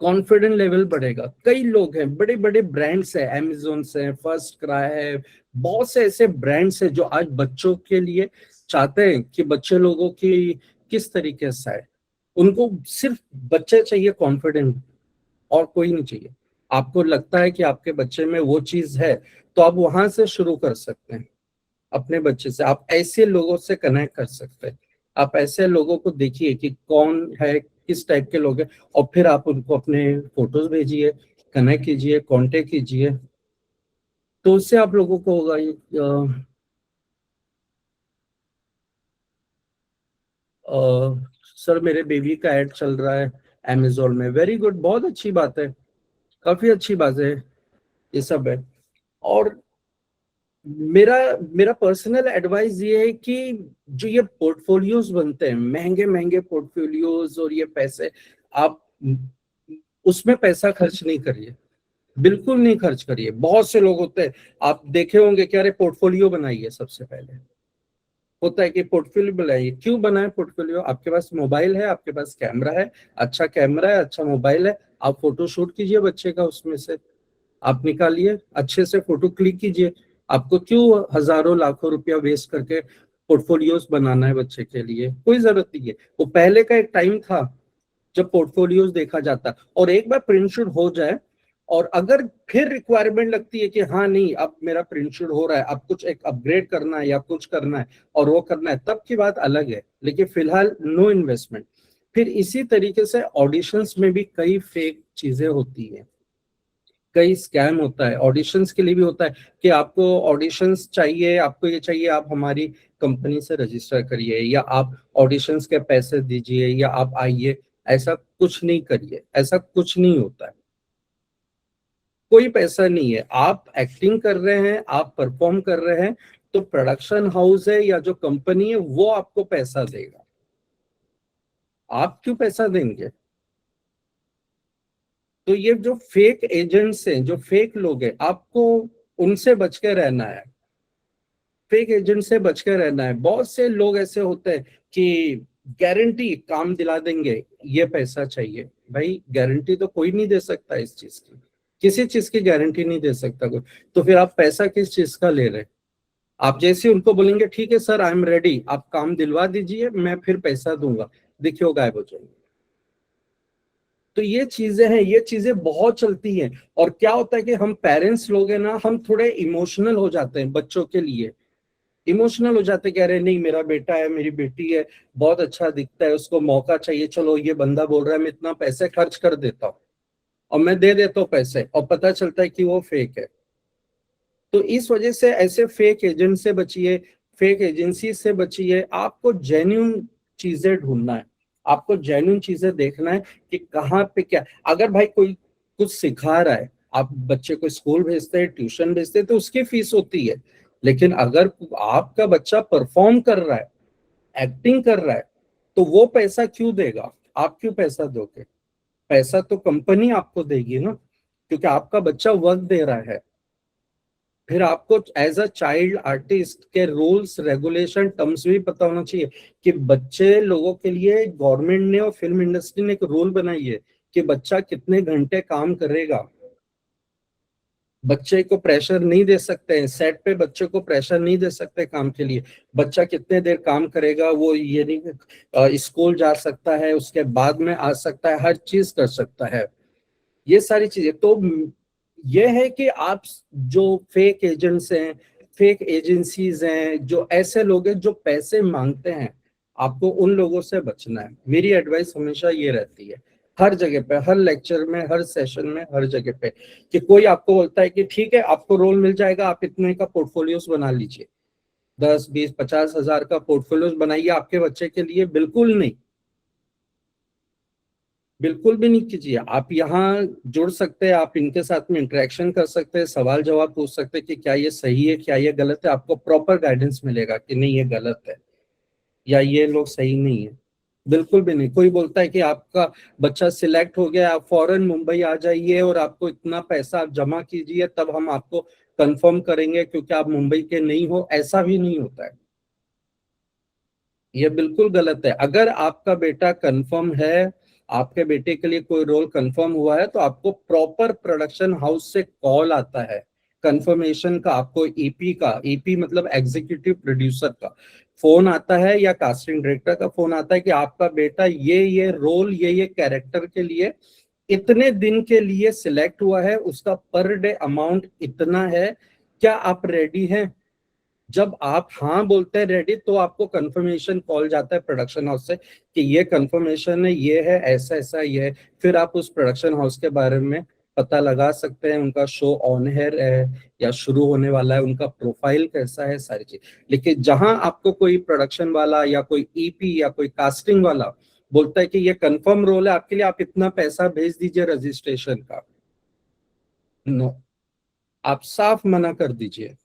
कॉन्फिडेंट लेवल बढ़ेगा। कई लोग हैं, बड़े बड़े ब्रांड्स है, अमेज़न है, फर्स्ट क्राई है, बहुत से ऐसे ब्रांड्स है जो आज बच्चों के लिए चाहते हैं कि बच्चे लोगों की किस तरीके से है। उनको सिर्फ बच्चे चाहिए कॉन्फिडेंट, और कोई नहीं चाहिए। आपको लगता है कि आपके बच्चे में वो चीज है, तो आप वहां से शुरू कर सकते हैं। अपने बच्चे से आप ऐसे लोगों से कनेक्ट कर सकते हैं। आप ऐसे लोगों को देखिए कि कौन है, किस टाइप के लोग हैं, और फिर आप उनको अपने फोटोज भेजिए, कनेक्ट कीजिए, कांटेक्ट कीजिए। तो उससे आप लोगों को होगा सर मेरे बेबी का ऐड चल रहा है अमेजोन में, वेरी गुड, बहुत अच्छी बात है, काफी अच्छी बात है, ये सब है। और मेरा मेरा पर्सनल एडवाइस ये है कि जो ये पोर्टफोलियोज बनते हैं, महंगे महंगे पोर्टफोलियोज, और ये पैसे, आप उसमें पैसा खर्च नहीं करिए, बिल्कुल नहीं खर्च करिए। बहुत से लोग होते हैं, आप देखे होंगे कि अरे पोर्टफोलियो बनाइए, सबसे पहले होता है कि पोर्टफोलियो बनाइए। क्यों बनाए पोर्टफोलियो? आपके पास मोबाइल है, आपके पास कैमरा है, अच्छा कैमरा है, अच्छा मोबाइल है, आप फोटो शूट कीजिए बच्चे का, उसमें से आप निकालिए, अच्छे से फोटो क्लिक कीजिए। आपको क्यों हजारों लाखों रुपया वेस्ट करके पोर्टफोलियोज बनाना है बच्चे के लिए? कोई जरूरत नहीं है। वो पहले का एक टाइम था जब पोर्टफोलियोज देखा जाता, और एक बार प्रिंट शूट हो जाए, और अगर फिर रिक्वायरमेंट लगती है कि हाँ नहीं अब मेरा प्रिंट शूट हो रहा है, अब कुछ एक अपग्रेड करना है या कुछ करना है और वो करना है, तब की बात अलग है। लेकिन फिलहाल नो इन्वेस्टमेंट। फिर इसी तरीके से ऑडिशंस में भी कई फेक चीजें होती हैं, कई स्कैम होता है, ऑडिशंस के लिए भी होता है कि आपको ऑडिशंस चाहिए, आपको ये चाहिए, आप हमारी कंपनी से रजिस्टर करिए, या आप ऑडिशंस के पैसे दीजिए, या आप आइए। ऐसा कुछ नहीं करिए, ऐसा कुछ नहीं होता है, कोई पैसा नहीं है। आप एक्टिंग कर रहे हैं, आप परफॉर्म कर रहे हैं, तो प्रोडक्शन हाउस है या जो कंपनी है वो आपको पैसा देगा, आप क्यों पैसा देंगे? तो ये जो फेक एजेंट्स हैं, जो फेक लोग हैं, आपको उनसे बच के रहना है, फेक एजेंट से बच के रहना है। बहुत से लोग ऐसे होते हैं कि गारंटी काम दिला देंगे, ये पैसा चाहिए। भाई गारंटी तो कोई नहीं दे सकता इस चीज की, किसी चीज की गारंटी नहीं दे सकता कोई। तो फिर आप पैसा किस चीज का ले रहे हैं? आप जैसे उनको बोलेंगे ठीक है सर आई एम रेडी, आप काम दिलवा दीजिए, मैं फिर पैसा दूंगा, देखिए वो गायब हो जाएंगे। तो ये चीजें हैं, ये चीजें बहुत चलती हैं। और क्या होता है कि हम पेरेंट्स लोग हैं ना, हम थोड़े इमोशनल हो जाते हैं बच्चों के लिए, इमोशनल हो जाते, कह रहे नहीं मेरा बेटा है, मेरी बेटी है, बहुत अच्छा दिखता है, उसको मौका चाहिए, चलो ये बंदा बोल रहा है मैं इतना पैसे खर्च कर देता हूँ, और मैं दे देता हूँ पैसे, और पता चलता है कि वो फेक है। तो इस वजह से ऐसे फेक एजेंट से बचिए, फेक एजेंसी से बचिए। आपको जेन्युइन चीजें ढूंढना है, आपको जेन्युइन चीजें देखना है कि कहाँ पे क्या। अगर भाई कोई कुछ सिखा रहा है, आप बच्चे को स्कूल भेजते हैं, ट्यूशन भेजते हैं, तो उसकी फीस होती है। लेकिन अगर आपका बच्चा परफॉर्म कर रहा है, एक्टिंग कर रहा है, तो वो पैसा क्यों देगा? आप क्यों पैसा दोगे? पैसा तो कंपनी आपको देगी ना, क्योंकि आपका बच्चा वर्क दे रहा है। फिर आपको एज अ चाइल्ड आर्टिस्ट के रूल्स रेगुलेशन टर्म्स भी पता होना चाहिए कि बच्चे लोगों के लिए गवर्नमेंट ने और फिल्म इंडस्ट्री ने एक रूल बनाई है कि बच्चा कितने घंटे काम करेगा। बच्चे को प्रेशर नहीं दे सकते हैं, सेट पे बच्चे को प्रेशर नहीं दे सकते काम के लिए। बच्चा कितने देर काम करेगा वो ये नहीं, स्कूल जा सकता है, उसके बाद में आ सकता है, हर चीज कर सकता है, ये सारी चीजें। तो ये है कि आप जो फेक एजेंट्स हैं, फेक एजेंसीज हैं, जो ऐसे लोग हैं जो पैसे मांगते हैं, आपको उन लोगों से बचना है। मेरी एडवाइस हमेशा ये रहती है, हर जगह पे, हर लेक्चर में, हर सेशन में, हर जगह पे, कि कोई आपको बोलता है कि ठीक है आपको रोल मिल जाएगा, आप इतने का पोर्टफोलियोज बना लीजिए, 10, 20, 50 हजार का पोर्टफोलियोज बनाइए आपके बच्चे के लिए, बिल्कुल नहीं, बिल्कुल भी नहीं कीजिए। आप यहाँ जुड़ सकते हैं, आप इनके साथ में इंटरेक्शन कर सकते हैं, सवाल जवाब पूछ सकते हैं कि क्या ये सही है, क्या ये गलत है। आपको प्रॉपर गाइडेंस मिलेगा कि नहीं ये गलत है या ये लोग सही नहीं है। बिल्कुल भी नहीं। कोई बोलता है कि आपका बच्चा सिलेक्ट हो गया, आप फौरन मुंबई आ जाइए और आपको इतना पैसा आप जमा कीजिए तब हम आपको कंफर्म करेंगे क्योंकि आप मुंबई के नहीं हो, ऐसा भी नहीं होता है। ये बिल्कुल गलत है। अगर आपका बेटा कंफर्म है, आपके बेटे के लिए कोई रोल कंफर्म हुआ है, तो आपको प्रॉपर प्रोडक्शन हाउस से कॉल आता है कंफर्मेशन का, आपको ईपी का, ईपी मतलब एग्जीक्यूटिव प्रोड्यूसर का फोन आता है, या कास्टिंग डायरेक्टर का फोन आता है कि आपका बेटा ये रोल, ये कैरेक्टर के लिए इतने दिन के लिए सिलेक्ट हुआ है, उसका पर डे अमाउंट इतना है, क्या आप रेडी हैं? जब आप हाँ बोलते हैं रेडी, तो आपको कंफर्मेशन कॉल जाता है प्रोडक्शन हाउस से कि ये कंफर्मेशन है, ये है, ऐसा ऐसा ये है। फिर आप उस प्रोडक्शन हाउस के बारे में पता लगा सकते हैं, उनका शो ऑन एयर है या शुरू होने वाला है, उनका प्रोफाइल कैसा है, सारी चीज। लेकिन जहां आपको कोई प्रोडक्शन वाला या कोई ईपी या कोई कास्टिंग वाला बोलता है कि ये कंफर्म रोल है आपके लिए, आप इतना पैसा भेज दीजिए रजिस्ट्रेशन का, नो, आप साफ मना कर दीजिए।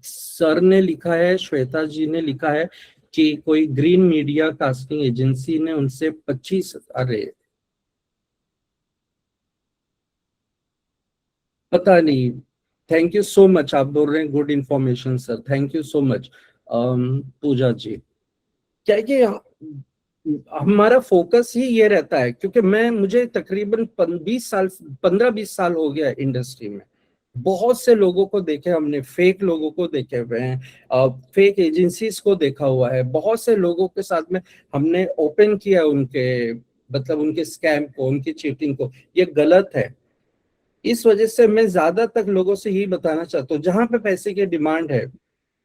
सर ने लिखा है, श्वेता जी ने लिखा है कि कोई ग्रीन मीडिया कास्टिंग एजेंसी ने उनसे 25, अरे पता नहीं। थैंक यू सो मच, आप बोल रहे हैं good information sir, thank you so much. Pooja ji, क्या है कि हमारा फोकस ही ये रहता है, क्योंकि मुझे तकरीबन 15-20 साल हो गया इंडस्ट्री में। बहुत से लोगों को देखे हमने, फेक लोगों को देखे हुए हैं, फेक एजेंसीज को देखा हुआ है, बहुत से लोगों के साथ में हमने ओपन किया उनके, मतलब उनके स्कैम को, उनकी चीटिंग को। ये गलत है। इस वजह से मैं ज्यादा तक लोगों से यही बताना चाहता हूँ, जहां पे पैसे की डिमांड है,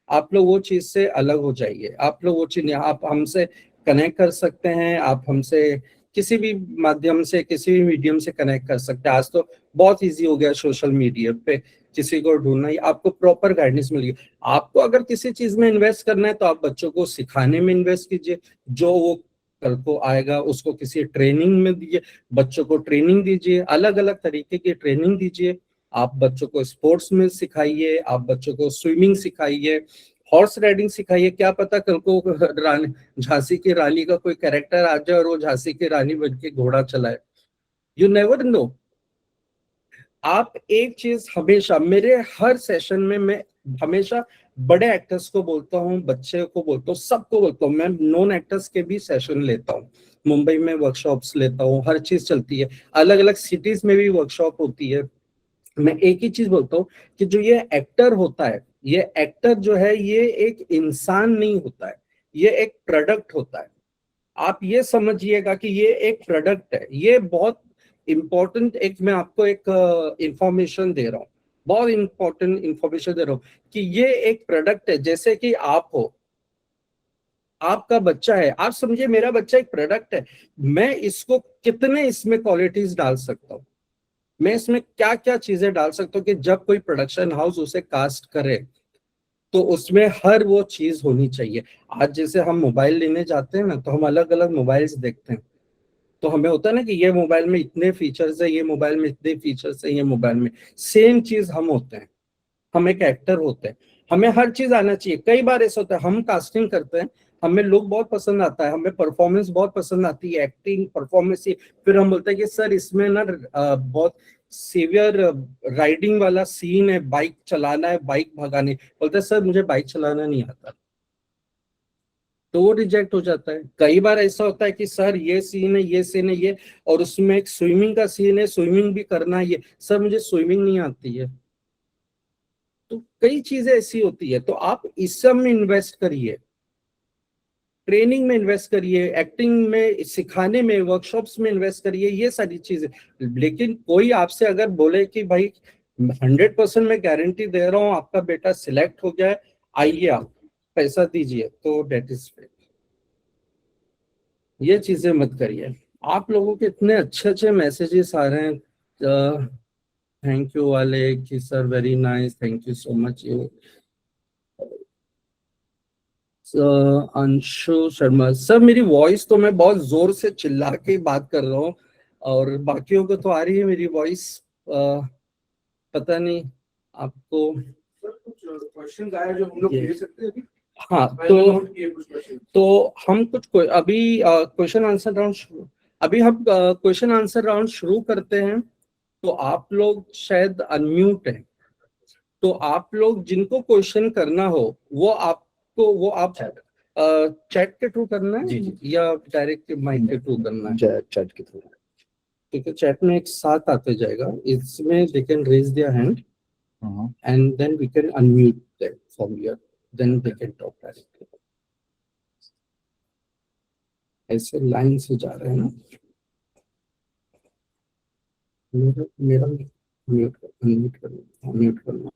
आप लोग वो चीज से अलग हो जाइए। आप लोग वो चीज नहीं, आप हमसे कनेक्ट कर सकते हैं, आप हमसे किसी भी माध्यम से, किसी भी मीडियम से कनेक्ट कर सकते हैं। आज तो बहुत इजी हो गया सोशल मीडिया पे किसी को ढूंढना, ही आपको प्रॉपर गाइडेंस मिलेगी। आपको अगर किसी चीज में इन्वेस्ट करना है तो आप बच्चों को सिखाने में इन्वेस्ट कीजिए, जो वो कल को आएगा उसको किसी ट्रेनिंग में दीजिए, बच्चों को ट्रेनिंग दीजिए, अलग अलग तरीके की ट्रेनिंग दीजिए। आप बच्चों को स्पोर्ट्स में सिखाइए, आप बच्चों को स्विमिंग सिखाइए, हॉर्स राइडिंग सिखाइए। क्या पता कल को रानी, झांसी की रानी का कोई कैरेक्टर आ जाए और वो झांसी की रानी बन के घोड़ा चलाए, यू नेवर नो। आप एक चीज हमेशा, मेरे हर सेशन में मैं हमेशा बड़े एक्टर्स को बोलता हूँ, बच्चे को बोलता हूँ, सबको बोलता हूँ। मैं नॉन एक्टर्स के भी सेशन लेता हूँ, मुंबई में वर्कशॉप्स लेता हूँ, हर चीज चलती है, अलग अलग सिटीज में भी वर्कशॉप होती है। मैं एक ही चीज बोलता हूँ कि जो ये एक्टर होता है, ये एक्टर जो है, ये एक इंसान नहीं होता है, ये एक प्रोडक्ट होता है। आप ये समझिएगा कि ये एक प्रोडक्ट है। ये बहुत इंपॉर्टेंट, एक मैं आपको एक इंफॉर्मेशन दे रहा हूँ, बहुत इंपॉर्टेंट इंफॉर्मेशन दे रहा हूँ कि ये एक प्रोडक्ट है। जैसे कि आप हो, आपका बच्चा है, आप समझिए मेरा बच्चा एक प्रोडक्ट है। मैं इसको कितने इसमें क्वालिटीज डाल सकता हूँ, मैं इसमें क्या क्या चीजें डाल सकता हूँ कि जब कोई प्रोडक्शन हाउस उसे कास्ट करे तो उसमें हर वो चीज होनी चाहिए। आज जैसे हम मोबाइल लेने जाते हैं ना, तो हम अलग अलग मोबाइल्स देखते हैं, तो हमें होता है ना कि ये मोबाइल में इतने फीचर्स है, ये मोबाइल में इतने फीचर्स है, ये मोबाइल में सेम चीज हम होते हैं, हम एक एक्टर होते हैं, हमें हर चीज आना चाहिए। कई बार ऐसा होता है हम कास्टिंग करते हैं, हमें लुक बहुत पसंद आता है, हमें परफॉर्मेंस बहुत पसंद आती है, एक्टिंग परफॉर्मेंस ही, फिर हम बोलते हैं कि सर इसमें ना बहुत सीवियर राइडिंग वाला सीन है, बाइक चलाना है, बाइक भगानी, बोलते हैं सर मुझे बाइक चलाना नहीं आता, तो वो रिजेक्ट हो जाता है। कई बार ऐसा होता है कि सर ये सीन है, ये सीन है, ये, और उसमें एक स्विमिंग का सीन है, स्विमिंग भी करना है, ये सर मुझे स्विमिंग नहीं आती है। तो कई चीजें ऐसी होती है, तो आप इस सब में इन्वेस्ट करिए, ट्रेनिंग में इन्वेस्ट करिए, एक्टिंग में सिखाने में, वर्कशॉप्स में इन्वेस्ट करिए, ये सारी चीजें। लेकिन कोई आपसे अगर बोले कि भाई 100% मैं गारंटी दे रहा हूँ आपका बेटा सिलेक्ट हो गया है, आइए आप पैसा दीजिए, तो डेट इज फेक। ये चीजें मत करिए। आप लोगों के इतने अच्छे अच्छे मैसेजेस आ रहे हैं, थैंक यू वाले कि sir very nice, thank you so much. You Anshu Sharma sir, मेरी वॉइस तो, मैं बहुत जोर से चिल्ला के बात कर रहा हूँ और बाकियों को तो आ रही है मेरी वॉइस, पता नहीं आपको। कुछ क्वेश्चन आए जो हम लोग ले सकते हैं अभी? हाँ, तो हम कुछ अभी क्वेश्चन आंसर राउंड शुरू, अभी हम क्वेश्चन आंसर राउंड शुरू करते हैं। तो आप लोग शायद अनम्यूट हैं, तो आप लोग जिनको क्वेश्चन करना हो वो आप चैट के थ्रू करना है जी, जी। या डायरेक्ट माइक के थ्रू करना है? चैट के थ्रू। क्योंकि चैट में एक साथ आते जाएगा, इसमें they can raise their hand and then we can unmute them from here, then they can talk directly. ऐसे लाइन से जा रहे हैं ना। मेरा मेरा म्यूट म्यूट करना।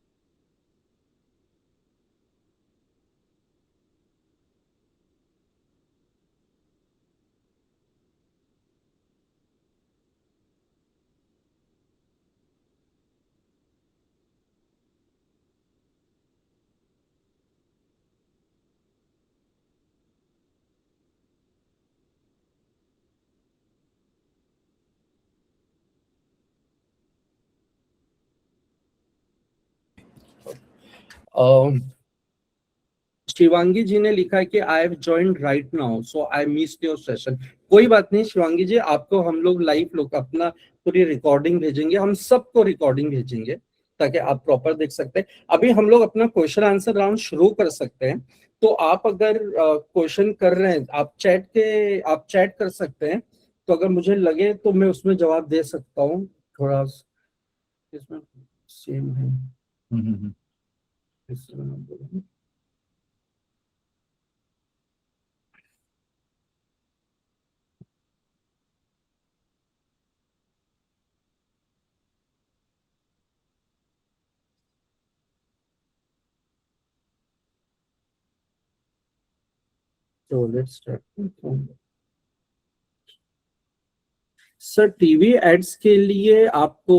शिवांगी जी ने लिखा है कि I have joined right now so I missed your session. कोई बात नहीं शिवांगी जी, आपको हम लोग लाइव लोग अपना पूरी रिकॉर्डिंग भेजेंगे, हम सबको रिकॉर्डिंग भेजेंगे ताकि आप प्रॉपर देख सकते हैं। अभी हम लोग अपना क्वेश्चन आंसर राउंड शुरू कर सकते हैं। तो आप अगर क्वेश्चन कर रहे हैं, आप चैट कर सकते हैं। तो अगर मुझे लगे तो मैं उसमें जवाब दे सकता हूँ। थोड़ा इसमें सेम है। इस तरह मैं बोलूँ। So let's start. Sir TV ads के लिए आपको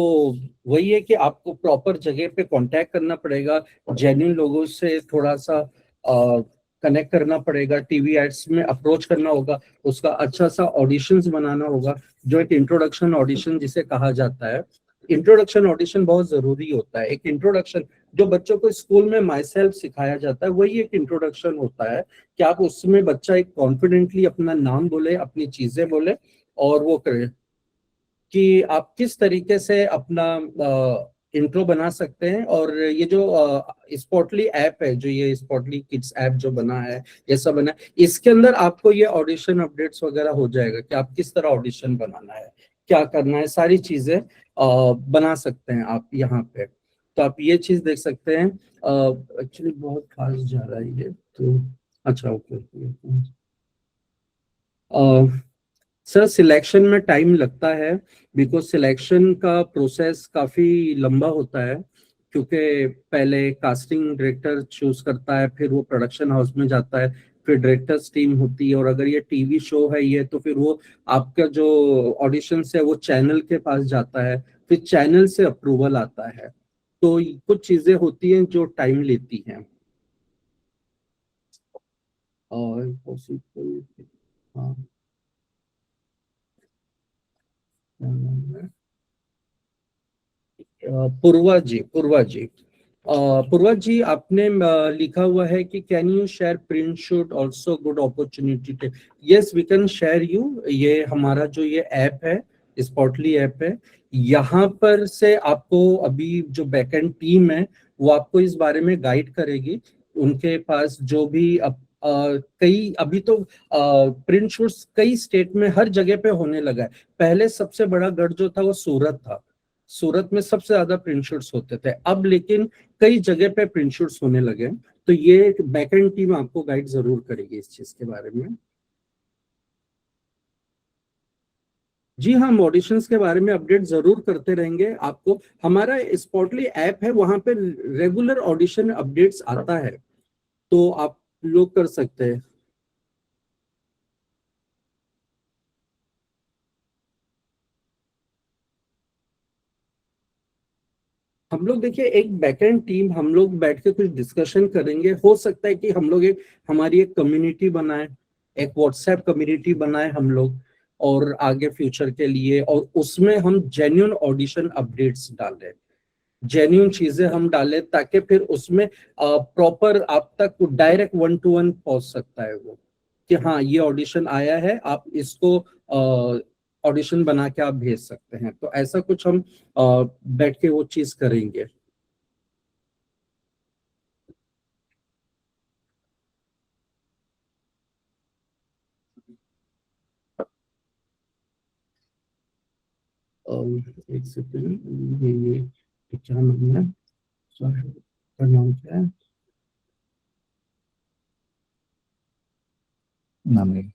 वही है कि आपको प्रॉपर जगह पे कांटेक्ट करना पड़ेगा, जेन्युइन लोगों से थोड़ा सा कनेक्ट करना पड़ेगा, टीवी एड्स में अप्रोच करना होगा, उसका अच्छा सा ऑडिशंस बनाना होगा, जो एक इंट्रोडक्शन ऑडिशन जिसे कहा जाता है। इंट्रोडक्शन ऑडिशन बहुत जरूरी होता है। एक इंट्रोडक्शन जो बच्चों को स्कूल में माई सेल्फ सिखाया जाता है, वही एक इंट्रोडक्शन होता है कि आप उसमें बच्चा एक कॉन्फिडेंटली अपना नाम बोले, अपनी चीजें बोले और वो करे कि आप किस तरीके से अपना इंट्रो बना सकते हैं। और ये जो स्पॉटली ऐप है, जो ये स्पॉटली किड्स ऐप जो बना है, ये सब बना है, इसके अंदर आपको ये ऑडिशन अपडेट्स वगैरह हो जाएगा कि आप किस तरह ऑडिशन बनाना है, क्या करना है, सारी चीजें बना सकते हैं आप यहाँ पे। तो आप ये चीज देख सकते हैं। एक्चुअली बहुत फास्ट जा रहा है ये तो। अच्छा ओके। सर सिलेक्शन में टाइम लगता है, बिकॉज सिलेक्शन का प्रोसेस काफी लंबा होता है, क्योंकि पहले कास्टिंग डायरेक्टर चूज करता है, फिर वो प्रोडक्शन हाउस में जाता है, फिर डायरेक्टर्स टीम होती है, और अगर ये टीवी शो है ये तो फिर वो आपका जो ऑडिशन है वो चैनल के पास जाता है, फिर चैनल से अप्रूवल आता है। तो कुछ चीजें होती हैं जो टाइम लेती हैं। और possible, हाँ, पूर्वा जी आपने लिखा हुआ है कि can you share print shoot also good opportunity. Yes we can share you. ये हमारा जो ये ऐप है, स्पॉटली ऐप है, यहाँ पर से आपको अभी जो बैकएंड टीम है वो आपको इस बारे में गाइड करेगी। उनके पास जो भी कई अभी तो प्रिंट शूट्स कई स्टेट में हर जगह पे होने लगा है। पहले सबसे बड़ा गढ़ जो था वो सूरत था, सूरत में सबसे ज्यादा प्रिंट शूट्स होते थे। अब लेकिन कई जगह पे प्रिंट शूट्स होने लगे। तो ये बैकएंड टीम आपको गाइड जरूर करेगी इस चीज के बारे में। जी हाँ, हम ऑडिशंस के बारे में अपडेट जरूर करते रहेंगे आपको। हमारा स्पॉटली ऐप है, वहां पे रेगुलर ऑडिशन अपडेट्स आता है, तो आप लोग कर सकते हैं। हम लोग देखिए एक बैकएंड टीम, हम लोग बैठ के कुछ डिस्कशन करेंगे। हो सकता है कि हम लोग हमारी एक कम्युनिटी बनाए, एक व्हाट्सएप कम्युनिटी बनाए हम लोग, और आगे फ्यूचर के लिए, और उसमें हम जेन्युइन ऑडिशन अपडेट्स डालें, जेन्युइन चीजें हम डालें, ताकि फिर उसमें प्रॉपर आप तक डायरेक्ट 1-to-1 पहुंच सकता है वो, कि हाँ ये ऑडिशन आया है, आप इसको ऑडिशन बना के आप भेज सकते हैं। तो ऐसा कुछ हम बैठ के वो चीज करेंगे। एक सेकंड, ये क्या नाम है, सॉरी का नाम क्या है? नाम नहीं।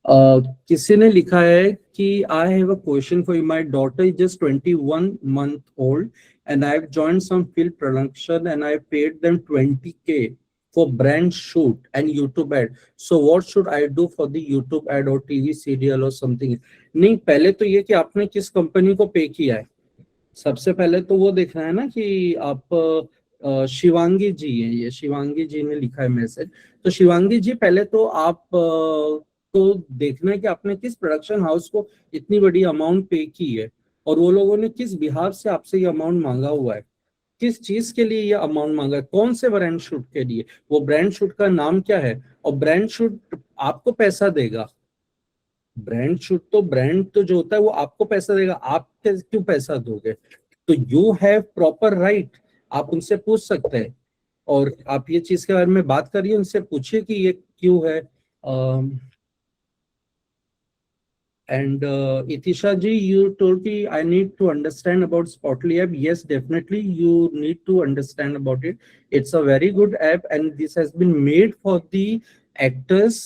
किसी ने लिखा है कि I have a question for you, my daughter is just 21 month old and I have joined some film production and I paid them 20K for brand shoot and YouTube ad. So what should I do for the YouTube ad or TV serial or something? नहीं, पहले तो ये कि आपने किस company को पे किया है, सबसे पहले तो वो देखना है ना कि आप शिवांगी जी हैं, ये शिवांगी जी ने लिखा है मैसेज। तो शिवांगी जी पहले तो आप तो देखना है कि आपने किस प्रोडक्शन हाउस को इतनी बड़ी अमाउंट पे की है और वो लोगों ने किस बिहार से आपसे ये अमाउंट मांगा हुआ है, किस चीज के लिए ये अमाउंट मांगा है, कौन से ब्रांड शूट के लिए, वो ब्रांड शूट का नाम क्या है, और ब्रांड शूट आपको पैसा देगा। ब्रांड शूट तो ब्रांड तो जो होता है वो आपको पैसा देगा, आप क्यों पैसा दोगे? तो यू हैव प्रॉपर राइट, आप उनसे पूछ सकते हैं और आप ये चीज के बारे में बात करिए, उनसे पूछिए कि ये क्यों है। And Itisha ji, you told me I need to understand about Spotly app. Yes, definitely you need to understand about it. It's a very good app and this has been made for the actors,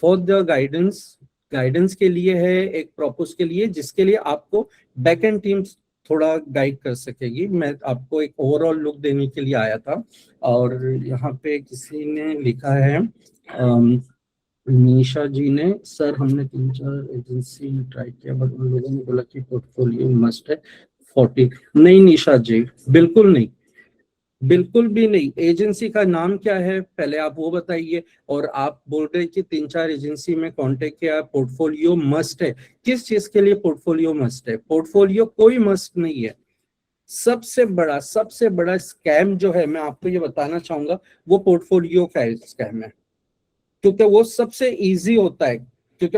for the guidance के लिए है, एक propose के लिए, जिसके लिए आपको back and teams थोड़ा गाइड कर सकेगी। मैं आपको एक ओवरऑल लुक देने के लिए आया था। और यहाँ पे किसी ने लिखा है निशा जी ने, सर हमने 3-4 एजेंसी में ट्राई किया बट उन लोगों ने बोला कि पोर्टफोलियो मस्ट है 40। नहीं निशा जी, बिल्कुल नहीं, बिल्कुल भी नहीं। एजेंसी का नाम क्या है पहले आप वो बताइए, और आप बोल रहे कि 3-4 एजेंसी में कांटेक्ट किया, पोर्टफोलियो मस्ट है। किस चीज के लिए पोर्टफोलियो मस्ट है? पोर्टफोलियो कोई मस्ट नहीं है। सबसे बड़ा स्कैम जो है, मैं आपको ये बताना चाहूंगा, वो पोर्टफोलियो का स्कैम है, क्योंकि वो सबसे इजी होता है। क्योंकि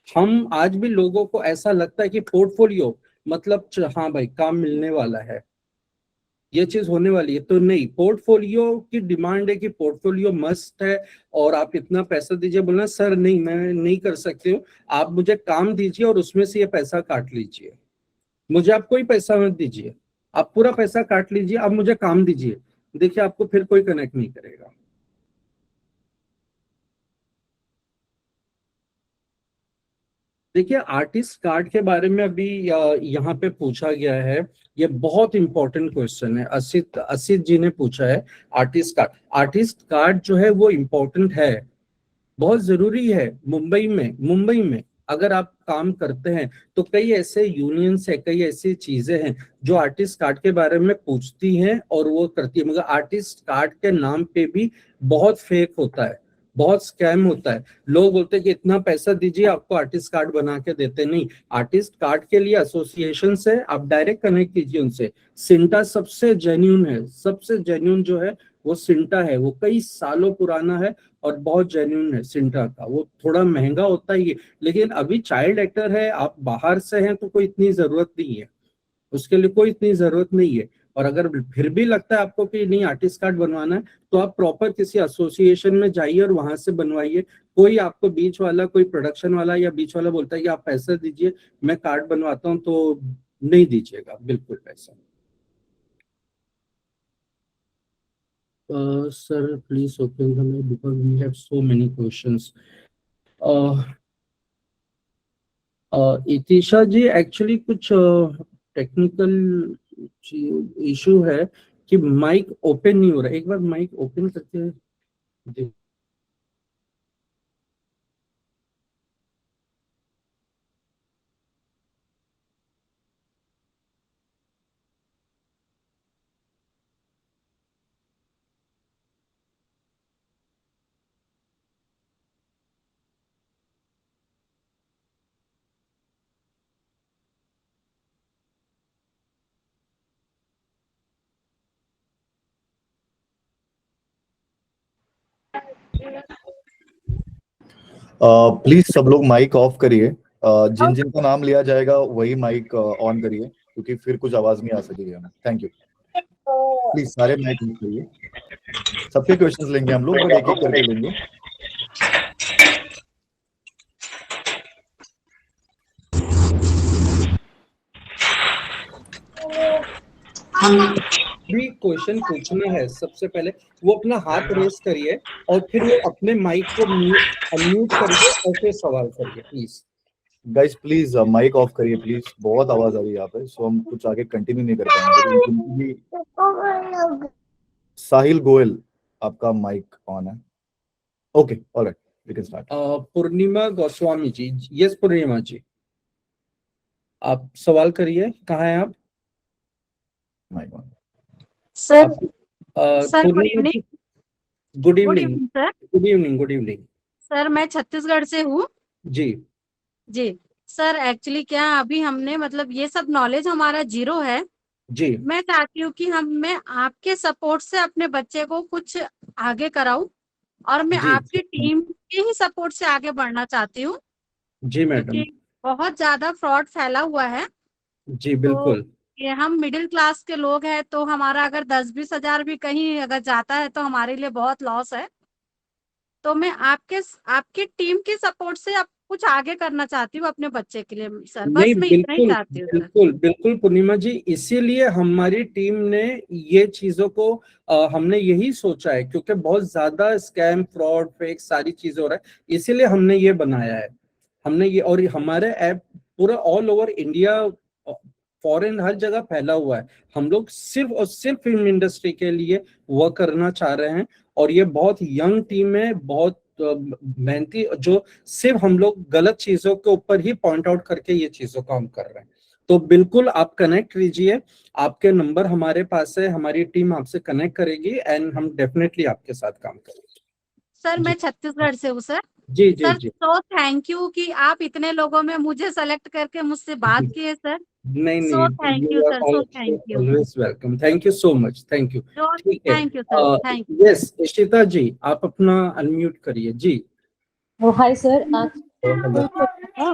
हम आज भी लोगों को ऐसा लगता है कि पोर्टफोलियो मतलब हाँ भाई काम मिलने वाला है, ये चीज होने वाली है, तो नहीं। पोर्टफोलियो की डिमांड है कि पोर्टफोलियो मस्ट है और आप इतना पैसा दीजिए। बोलना सर नहीं, मैं नहीं कर सकती हूँ, आप मुझे काम दीजिए और उसमें से ये पैसा काट लीजिए। मुझे आप कोई पैसा मत दीजिए, आप पूरा पैसा काट लीजिए, आप मुझे काम दीजिए। देखिए आपको फिर कोई कनेक्ट नहीं करेगा। देखिए आर्टिस्ट कार्ड के बारे में अभी यहाँ पे पूछा गया है, ये बहुत इंपॉर्टेंट क्वेश्चन है। असित जी ने पूछा है आर्टिस्ट कार्ड जो है वो इम्पोर्टेंट है, बहुत जरूरी है। मुंबई में अगर आप काम करते हैं तो कई ऐसे यूनियंस है, कई ऐसी चीजें हैं जो आर्टिस्ट कार्ड के बारे में पूछती हैं और वो करती है, मगर आर्टिस्ट कार्ड के नाम पे भी बहुत फेक होता है, बहुत स्कैम होता है। लोग बोलते हैं कि इतना पैसा दीजिए आपको आर्टिस्ट कार्ड बना के देते। नहीं, आर्टिस्ट कार्ड के लिए एसोसिएशन से आप डायरेक्ट कनेक्ट कीजिए उनसे। सिंटा सबसे जेन्यून है, सबसे जेन्यून जो है वो सिंटा है, वो कई सालों पुराना है और बहुत जेन्यून है सिंटा का। वो थोड़ा महंगा होता ही है, लेकिन अभी चाइल्ड एक्टर है, आप बाहर से हैं तो कोई इतनी जरूरत नहीं है, उसके लिए कोई इतनी जरूरत नहीं है। और अगर फिर भी लगता है आपको कि नहीं आर्टिस्ट कार्ड बनवाना है, तो आप प्रॉपर किसी एसोसिएशन में जाइए और वहां से बनवाइए। कोई आपको बीच वाला, कोई प्रोडक्शन वाला या बीच वाला बोलता है कि आप पैसा दीजिए मैं कार्ड बनवाता हूँ, तो नहीं दीजिएगा बिल्कुल पैसा। Sir please open the mail because we have so many questions. Itisha ji actually कुछ टेक्निकल इशू है कि माइक ओपन नहीं हो रहा है। एक बार माइक ओपन करके जी। प्लीज सब लोग माइक ऑफ करिए। जिन जिन का नाम लिया जाएगा वही माइक ऑन करिए, क्योंकि फिर कुछ आवाज नहीं आ सकेगी हमें। Thank you. प्लीज सारे माइक ऑन करिए। सबके क्वेश्चंस लेंगे हम लोग, बट एक एक करके लेंगे। भी क्वेश्चन पूछना है सबसे पहले वो अपना हाथ रेस करिए और फिर वो अपने माइक को अनम्यूट करिए और फिर सवाल करिए please. Guys please mic off करिए प्लीज, बहुत आवाज आ रही है यहाँ पे, सो हम कुछ आगे कंटिन्यू नहीं कर पाएंगे। साहिल गोयल, आपका माइक ऑन है। Okay, alright, we can start. Purnima Goswami ji, yes Purnima ji, आप सवाल करिए। कहाँ हैं आप? Mic on. Sir sir good evening. Good evening sir. Good evening good evening sir मैं छत्तीसगढ़ से हूँ जी जी। सर एक्चुअली क्या अभी हमने मतलब ये सब नॉलेज हमारा जीरो है। जी मैं चाहती हूँ कि मैं आपके सपोर्ट से अपने बच्चे को कुछ आगे कराऊं और मैं जी आपकी टीम के ही सपोर्ट से आगे बढ़ना चाहती हूँ, जी मैडम, क्योंकि बहुत ज्यादा फ्रॉड फैला हुआ है। जी बिल्कुल। ये हम मिडिल क्लास के लोग हैं, तो हमारा अगर 10-20 हजार भी कहीं अगर जाता है तो हमारे लिए बहुत लॉस है। तो मैं आपकी टीम की सपोर्ट से अब कुछ आगे करना चाहती हूँ अपने बच्चे के लिए सर, नहीं, बस मैं इतना ही बिल्कुल चाहती हूँ सर। बिल्कुल बिल्कुल पूर्णिमा जी, इसीलिए हमारी टीम ने ये चीजों को हमने यही सोचा है, क्योंकि बहुत ज्यादा स्कैम फ्रॉड फेक सारी चीजें हो रहा है, इसीलिए हमने ये बनाया है। हमने ये, और हमारे ऐप पूरा ऑल ओवर इंडिया, फॉरेन हर जगह फैला हुआ है। हम लोग सिर्फ और सिर्फ फिल्म इंडस्ट्री के लिए वर्क करना चाह रहे हैं, और ये बहुत यंग टीम है, बहुत मेहनती, जो सिर्फ हम लोग गलत चीजों के ऊपर ही पॉइंट आउट करके ये चीजों को हम कर रहे हैं। तो बिल्कुल आप कनेक्ट कीजिए, आपके नंबर हमारे पास है, हमारी टीम आपसे कनेक्ट करेगी एंड हम डेफिनेटली आपके साथ काम करेंगे। सर मैं छत्तीसगढ़ से हूँ सर। जी जी सर जी, तो थैंक यू कि आप इतने लोगों में मुझे सेलेक्ट करके मुझसे बात किए सर। नहीं सो नहीं, thank you sir, so thank you, always welcome, thank you so much, thank you. ठीक है, thank you sir, thank you. Yes Ishita ji, आप अपना अनम्यूट करिए जी। हाय सर, हेलो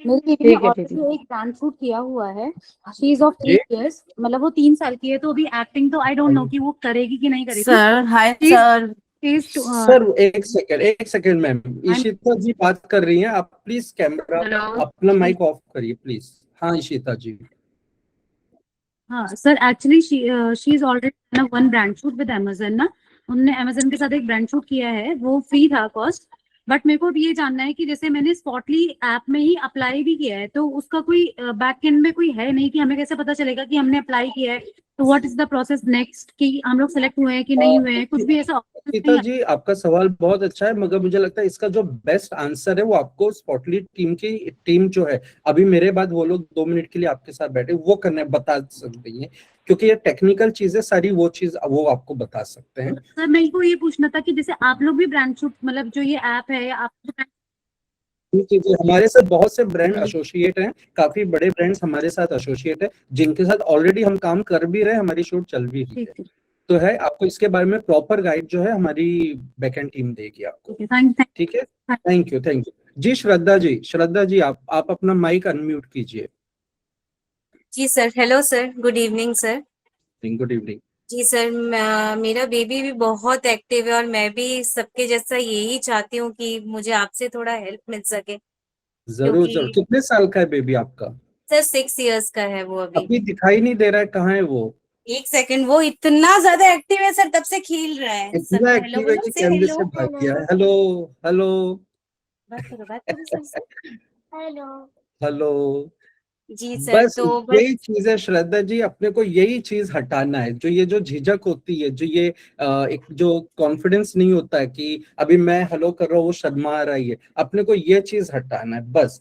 मेरी बेबी ने ऑलरेडी एक डांस शूट किया हुआ है। शी इज ऑफ 3 इयर्स, मतलब वो 3 साल की है, तो अभी एक्टिंग तो आई डोंट नो कि वो करेगी कि नहीं करेगी। Sir hi sir. सर एक सेकंड मैम, इशिता जी बात कर रही हैं, आप प्लीज कैमरा अपना माइक ऑफ करिए प्लीज। हाँ इशिता जी। हाँ sir, actually she is already one brand shoot with Amazon ना। उन्होंने अमेजन के साथ एक ब्रांड शूट किया है, वो फ्री था कॉस्ट। बट मेरे को अब ये जानना है कि जैसे मैंने स्पॉटली ऐप में ही अप्लाई भी किया है, तो उसका कोई बैक एंड में कोई है नहीं कि हमें कैसे पता चलेगा कि हमने अप्लाई किया है, तो what is the process next कि हम लोग सेलेक्ट हुए हैं कि नहीं हुए हैं, कुछ भी ऐसा गीता जी आपका सवाल बहुत अच्छा है, मगर मुझे लगता है इसका जो बेस्ट आंसर है वो आपको स्पॉटली टीम जो है, अभी मेरे बाद वो लोग 2 मिनट के लिए आपके साथ बैठे वो करने बता सकते हैं, क्योंकि ये टेक्निकल चीजें सारी वो चीज वो आपको बता सकते हैं। सर मेरे को ये पूछना था कि जैसे आप लोग भी ब्रांड शूट, मतलब जो ये ऐप है या आप हमारे साथ बहुत से ब्रांड एसोसिएट हैं, काफी बड़े ब्रांड्स हमारे साथ एसोसिएट है, जिनके साथ ऑलरेडी हम काम कर भी रहे हैं, हमारी शूट चल भी रही है। तो है, आपको इसके बारे में प्रॉपर गाइड जो है हमारी बैकएंड टीम देगी आपको। ठीक है, थैंक यू जी। श्रद्धा जी आप अपना माइक अनम्यूट कीजिए। जी sir, hello sir, good evening sir. Good evening जी सर, मेरा बेबी भी बहुत एक्टिव है और मैं भी सबके जैसा यही चाहती हूँ कि मुझे आपसे थोड़ा हेल्प मिल सके। जरूर जरूर। कितने साल का है बेबी आपका? सर 6 इयर्स का है वो अभी दिखाई नहीं दे रहा है, कहाँ है वो? एक सेकंड, वो इतना ज्यादा एक्टिव है सर, तब से खेल रहा है। इतना एक्टिव है कि कैमरे से भाग गया है। हेलो हेलो बात करो सर। हेलो जी सर, बस तो यही चीज है श्रद्धा जी, अपने को यही चीज हटाना है, जो ये जो झिझक होती है, जो ये एक जो कॉन्फिडेंस नहीं होता है कि अभी मैं हेलो कर रहा हूँ वो शर्मा रही है, अपने को ये चीज हटाना है बस।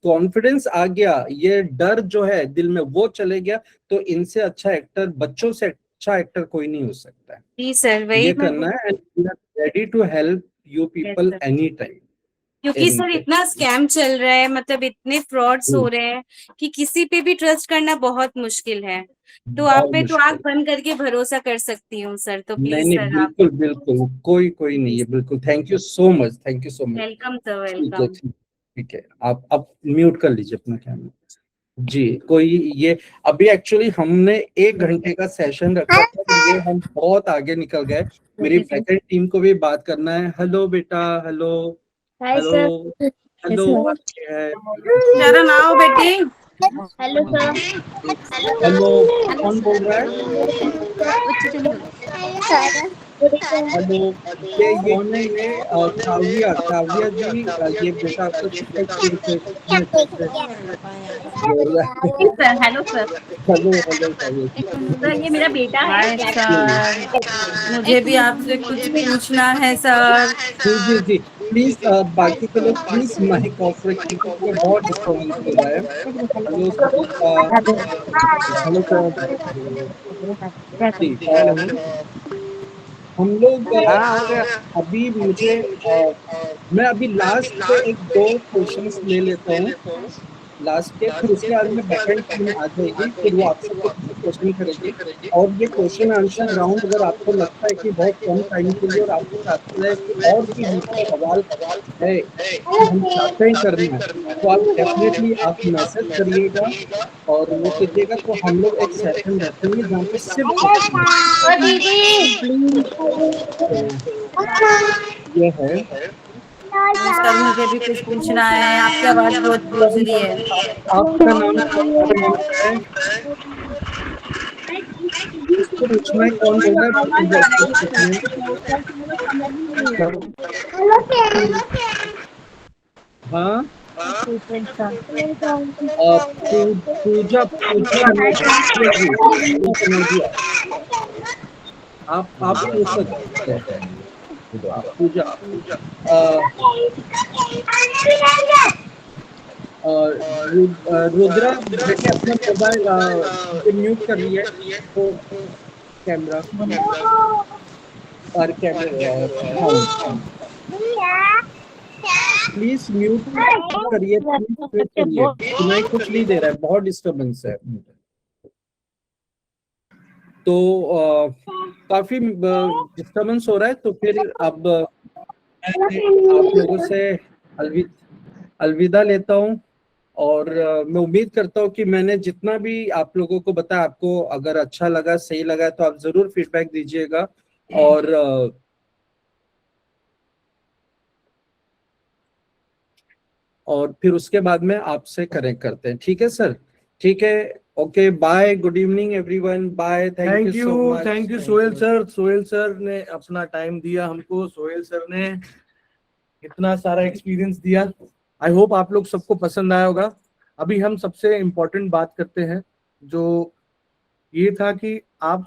कॉन्फिडेंस आ गया, ये डर जो है दिल में वो चले गया, तो इनसे अच्छा एक्टर, बच्चों से अच्छा एक्टर कोई नहीं हो सकता है। जी सर, वही ये करना है, ready to help you people any time. क्योंकि सर इतना स्कैम चल रहा है, मतलब इतने फ्रॉड्स हो रहे हैं कि किसी पे भी ट्रस्ट करना बहुत मुश्किल है। तो आप पे तो आंख बंद करके भरोसा कर सकती हूँ सर, तो प्लीज नहीं सर बिल्कुल बिल्कुल, कोई नहीं है, बिल्कुल। Thank you so much, thank you so much. Welcome sir, welcome. ठीक है, आप म्यूट कर लीजिए अपना कैमरा जी। कोई ये अभी एक्चुअली हमने 1 घंटे का सेशन रखा था, तो ये हम बहुत आगे निकल गए। मेरी बैकएंड टीम को भी बात करना है। हेलो बेटा, हेलो हेलो हेलो शरण आओ बेटी। Hello sir. हेलो, कौन बोल रहा है? हेलो, ये कौन है ये? काव्या, काव्या जी, ये बेटा आपको sir hello sir hello hello Kavya ji. Sir ये मेरा बेटा है हाय सर, मुझे भी आपसे कुछ पूछना है sir. Ji ji ji, please बाकी के लोग प्लीज माइक ऑफ रखिए क्योंकि बहुत डिस्टर्बेंस हो रहा है। हेलो सर, हेलो सर जी, हम लोग अभी मुझे मैं अभी लास्ट पे एक दो क्वेश्चंस ले लेता हूँ लास्ट के, फिर उसके बाद में बैकएंड टीम आ जाएगी, फिर वो आप सबको क्वेश्चन करेगी। और ये क्वेश्चन आंसर राउंड अगर आपको लगता है कि बहुत कम टाइम के लिए और आपको चाहते हैं कि और भी हमसे सवाल है कि हम चाहते हैं करना है, तो आप डेफिनेटली आप मैसेज करिएगा और वो कीजिएगा, तो हम लोग एक सेशन रखेंगे जहाँ पे सिर्फ ये है। सर मुझे भी कुछ पूछना है, आपकी आवाज बहुत गूंज रही है। आपका नाम क्या है? इसको पूछना है कौन बोल रहा है? हाँ पूजा पूजा आप पूछ सकते हैं। पूजा रुद्रा बेटे अपना मोबाइल म्यूट कर लिया तो कैमरा और कैमरा प्लीज म्यूट करिए, सुनाई कुछ नहीं दे रहा है, बहुत डिस्टर्बेंस है। तो काफी डिस्टर्बेंस हो रहा है, तो फिर अब आप लोगों से अलविदा लेता हूँ। और मैं उम्मीद करता हूँ कि मैंने जितना भी आप लोगों को बताया, आपको अगर अच्छा लगा, सही लगा, तो आप जरूर फीडबैक दीजिएगा। और फिर उसके बाद में आपसे कनेक्ट करते हैं, ठीक है सर? ठीक है, okay, bye, good evening everyone, bye, thank you so much. Thank you Sohail sir. Sohail sir ने अपना टाइम दिया हमको, सोहेल सर ने इतना सारा एक्सपीरियंस दिया। आई होप आप लोग सबको पसंद आया होगा। अभी हम सबसे इम्पोर्टेंट बात करते हैं, जो ये था कि हम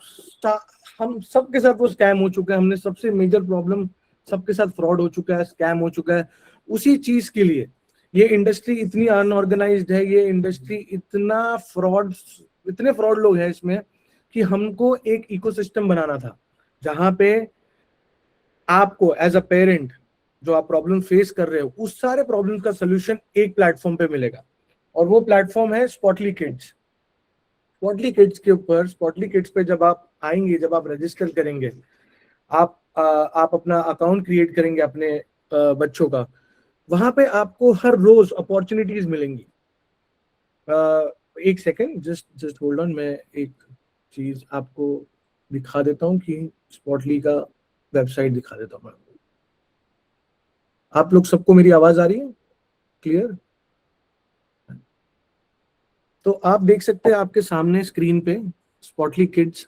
सबके साथ वो स्कैम हो चुका है। हमने सबसे मेजर प्रॉब्लम, सबके साथ फ्रॉड हो चुका है, स्कैम हो चुका है। उसी चीज के लिए ये इंडस्ट्री इतनी अनऑर्गेनाइज्ड है, ये इंडस्ट्री इतने फ्रॉड लोग हैं इसमें, कि हमको एक इकोसिस्टम बनाना था जहां पे आपको एज अ पेरेंट जो आप प्रॉब्लम फेस कर रहे हो, उस सारे प्रॉब्लम का सोल्यूशन एक प्लेटफॉर्म पे मिलेगा। और वो प्लेटफॉर्म है स्पॉटली किड्स। स्पॉटली किड्स के ऊपर, स्पॉटली किड्स पे जब आप आएंगे, जब आप रजिस्टर करेंगे, आप अपना अकाउंट क्रिएट करेंगे अपने बच्चों का, वहां पे आपको हर रोज अपॉर्चुनिटीज मिलेंगी। एक सेकेंड, जस्ट होल्ड ऑन, मैं एक चीज आपको दिखा देता हूँ कि स्पॉटली का वेबसाइट दिखा देता हूँ मैं। आप लोग सबको मेरी आवाज आ रही है क्लियर? तो आप देख सकते हैं आपके सामने स्क्रीन पे स्पॉटली किड्स।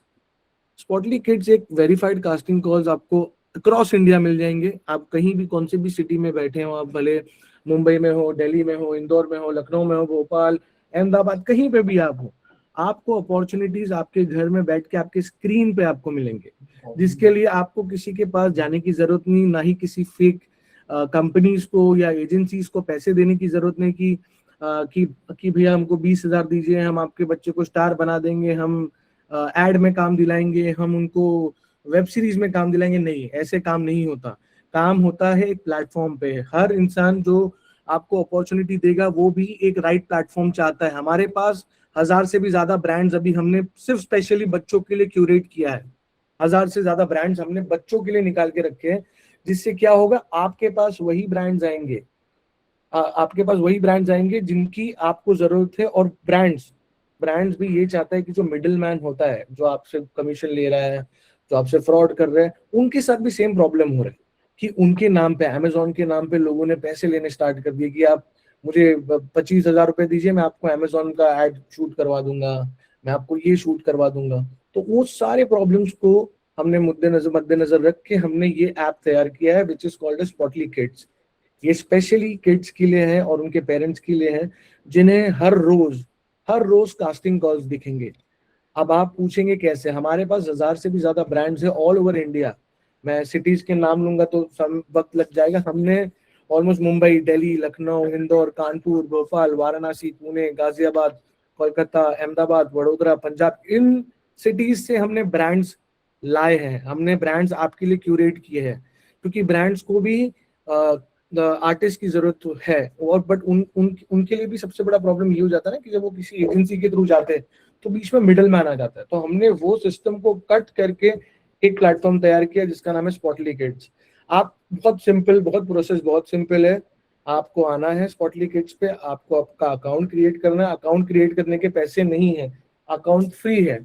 स्पॉटली किड्स एक वेरीफाइड कास्टिंग कॉल्स आपको अक्रॉस इंडिया मिल जाएंगे। आप कहीं भी, कौन से भी सिटी में बैठे हो, आप भले मुंबई में हो, दिल्ली में हो, इंदौर में हो, लखनऊ में हो, भोपाल, अहमदाबाद, कहीं पे भी आप हो, आपको अपॉर्चुनिटीज आपके घर में बैठ के आपके स्क्रीन पे आपको मिलेंगे, जिसके लिए आपको किसी के पास जाने की जरूरत नहीं, ना ही किसी फेक कंपनीज को या एजेंसीज को पैसे देने की जरूरत नहीं कि भैया हमको 20,000 दीजिए, हम आपके बच्चे को स्टार बना देंगे, हम एड में काम दिलाएंगे, हम उनको वेब सीरीज में काम दिलाएंगे। नहीं, ऐसे काम नहीं होता। काम होता है एक प्लेटफॉर्म पे। हर इंसान जो आपको अपॉर्चुनिटी देगा वो भी एक राइट प्लेटफॉर्म चाहता है। हमारे पास 1000 से भी ज्यादा ब्रांड्स अभी हमने सिर्फ स्पेशली बच्चों के लिए क्यूरेट किया है। 1000 से ज्यादा ब्रांड्स हमने बच्चों के लिए निकाल के रखे हैं, जिससे क्या होगा, आपके पास वही ब्रांड्स आएंगे, आपके पास वही ब्रांड्स आएंगे जिनकी आपको जरूरत है। और ब्रांड्स भी ये चाहता है कि जो मिडिल मैन होता है, जो आपसे कमीशन ले रहा है, जो आपसे फ्रॉड कर रहे हैं, उनके साथ भी सेम प्रॉब्लम हो रहा है कि उनके नाम पे, अमेजोन के नाम पे लोगों ने पैसे लेने स्टार्ट कर दिए कि आप मुझे 25,000 रुपए दीजिए, मैं आपको अमेजोन का एड शूट करवा दूंगा, मैं आपको ये शूट करवा दूंगा। तो वो सारे प्रॉब्लम्स को हमने मद्देनजर रख के हमने ये ऐप तैयार किया है विच इज कॉल्ड स्पॉटली किड्स। ये स्पेशली किड्स के लिए है और उनके पेरेंट्स के लिए है जिन्हें हर रोज कास्टिंग कॉल्स दिखेंगे। अब आप पूछेंगे कैसे, हमारे पास 1000 से भी ज्यादा ब्रांड्स है ऑल ओवर इंडिया। मैं सिटीज के नाम लूंगा तो वक्त लग जाएगा। हमने almost Mumbai, Delhi, Lucknow, Indore, Kanpur, Bhopal, Varanasi, Pune, Ghaziabad, Kolkata, Ahmedabad, Vadodara, Punjab, in cities से हमने ब्रांड्स लाए हैं। हमने ब्रांड्स आपके लिए क्यूरेट किए हैं क्योंकि ब्रांड्स को भी आर्टिस्ट की जरूरत है और बट उनके लिए भी सबसे बड़ा प्रॉब्लम ये हो जाता है ना कि जब वो किसी एजेंसी के थ्रू जाते हैं तो बीच में मिडल मैन आ जाता है। तो हमने वो सिस्टम को कट करके एक प्लेटफॉर्म तैयार किया जिसका नाम है स्पॉटली किड्स। आप प्रोसेस बहुत सिंपल है। आपको आना है स्पॉटली किड्स पे, आपको आपका अकाउंट क्रिएट करना है। अकाउंट क्रिएट करने के पैसे नहीं है, अकाउंट फ्री है।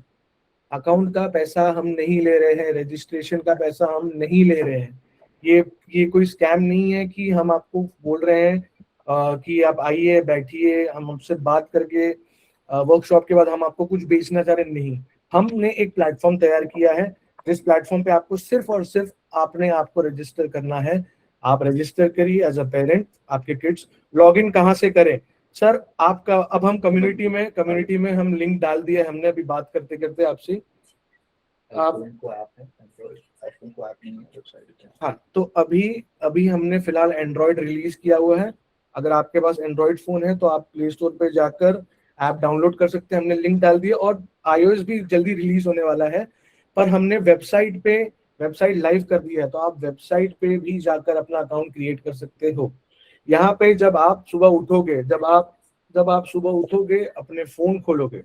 अकाउंट का पैसा हम नहीं ले रहे हैं, रजिस्ट्रेशन का पैसा हम नहीं ले रहे हैं। ये कोई स्कैम नहीं है कि हम आपको बोल रहे हैं कि आप आइए बैठिए, हम आपसे बात करके वर्कशॉप के बाद हम आपको कुछ बेचना चाह रहे हैं। नहीं, हमने एक प्लेटफॉर्म तैयार किया है जिस प्लेटफॉर्म पे आपको सिर्फ और सिर्फ आपने आपको रजिस्टर करना है। आप रजिस्टर करिए एज अ पेरेंट। आपके किड्स लॉगिन कहाँ से करें सर? आपका अब हम कम्युनिटी में हम लिंक डाल दिया है हमने अभी बात करते करते आपसे। हाँ, तो अभी हमने फिलहाल एंड्रॉइड रिलीज किया हुआ है। अगर आपके पास एंड्रॉइड फोन है तो आप प्ले स्टोर पे जाकर ऐप डाउनलोड कर सकते हैं। हमने लिंक डाल दिया और iOS भी जल्दी रिलीज होने वाला है। पर हमने वेबसाइट लाइव कर दिया है तो आप वेबसाइट पे भी जाकर अपना अकाउंट क्रिएट कर सकते हो। यहाँ पे जब आप सुबह उठोगे अपने फोन खोलोगे,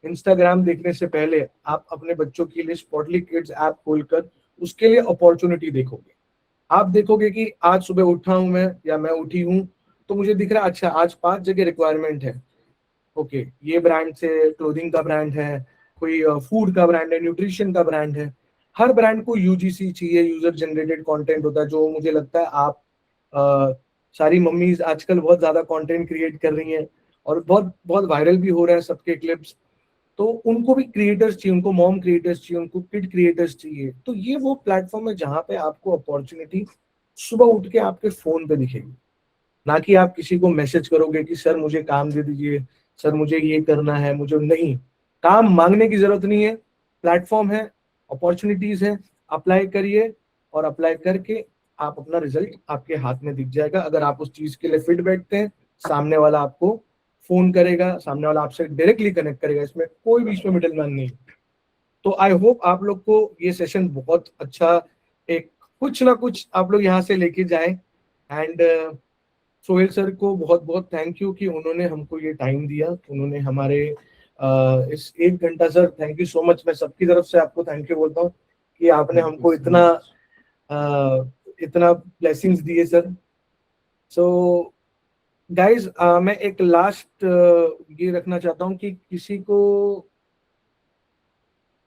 इंस्टाग्राम देखने से पहले आप अपने बच्चों के लिए स्पॉटली किड्स ऐप खोलकर उसके लिए अपॉर्चुनिटी देखोगे। आप देखोगे कि आज सुबह उठा हूं मैं या मैं उठी हूं तो मुझे दिख रहा है अच्छा आज 5 जगह रिक्वायरमेंट है। ओके, ये ब्रांड से क्लोथिंग का ब्रांड है, कोई फूड का ब्रांड है, न्यूट्रिशन का ब्रांड है। हर ब्रांड को यूजीसी चाहिए, यूजर जनरेटेड कंटेंट होता है, जो मुझे लगता है आप सारी मम्मीज आजकल बहुत ज्यादा कंटेंट क्रिएट कर रही हैं और बहुत बहुत वायरल भी हो रहा है सबके क्लिप्स। तो उनको भी क्रिएटर्स चाहिए, उनको मॉम क्रिएटर्स चाहिए, उनको किड क्रिएटर्स चाहिए। तो ये वो प्लेटफॉर्म है जहाँ पे आपको अपॉर्चुनिटी सुबह उठ के आपके फोन पे दिखेगी, ना कि आप किसी को मैसेज करोगे कि सर मुझे काम दे दीजिए, सर मुझे ये करना है। मुझे नहीं, काम मांगने की जरूरत नहीं है। प्लेटफॉर्म है, अपॉर्चुनिटीज है, अप्लाई करिए और अप्लाई करके आप अपना रिजल्ट आपके हाथ में दिख जाएगा। अगर आप उस चीज के लिए फिट बैठते हैं, सामने वाला आपको फोन करेगा, सामने वाला आपसे डायरेक्टली कनेक्ट करेगा, इसमें कोई बीच में मिडलमैन नहीं। तो आई होप आप लोग को ये सेशन बहुत अच्छा, एक कुछ ना कुछ आप लोग यहाँ से लेके जाए। एंड सोहेल सर को बहुत बहुत थैंक यू कि उन्होंने हमको ये टाइम दिया, उन्होंने हमारे इस 1 घंटा, sir thank you so much. मैं सबकी तरफ से आपको थैंक यू बोलता हूँ कि आपने हमको इतना ब्लेसिंग्स दिए सर। सो गाइज, मैं एक लास्ट ये रखना चाहता हूँ कि किसी को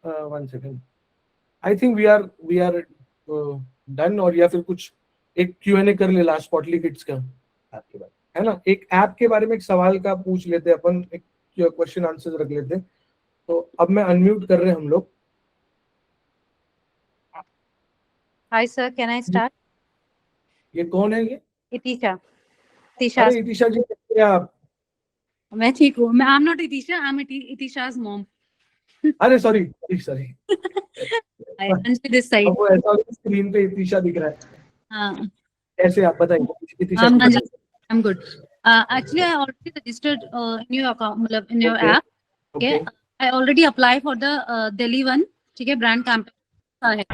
1 second, I think we are done, और या फिर कुछ एक Q&A कर ले लास्ट स्पॉटली किड्स का आपके बारे है ना। एक ऐप के बारे में एक सवाल का पूछ लेते अपन, एक क्वेश्चन आंसर रख लेते। तो अब मैं अनम्यूट कर रहे हैं हम लोग। Hi sir, can I start? ये कौन है ये? Itisha. अरे इतिशा जी, कैसे हैं आप? मैं ठीक हूँ। मैं I'm not Itisha, I'm Itisha's mom. अरे सॉरी Anjali this side. अब वो ऐसा स्क्रीन पे इतिशा दिख रहा है। हाँ. कैसे आप बताइए इतिशा? I'm good. Actually, I already registered in your account, मतलब in your app. Okay. I already applied for the Delhi one. ठीक है, brand campaign है.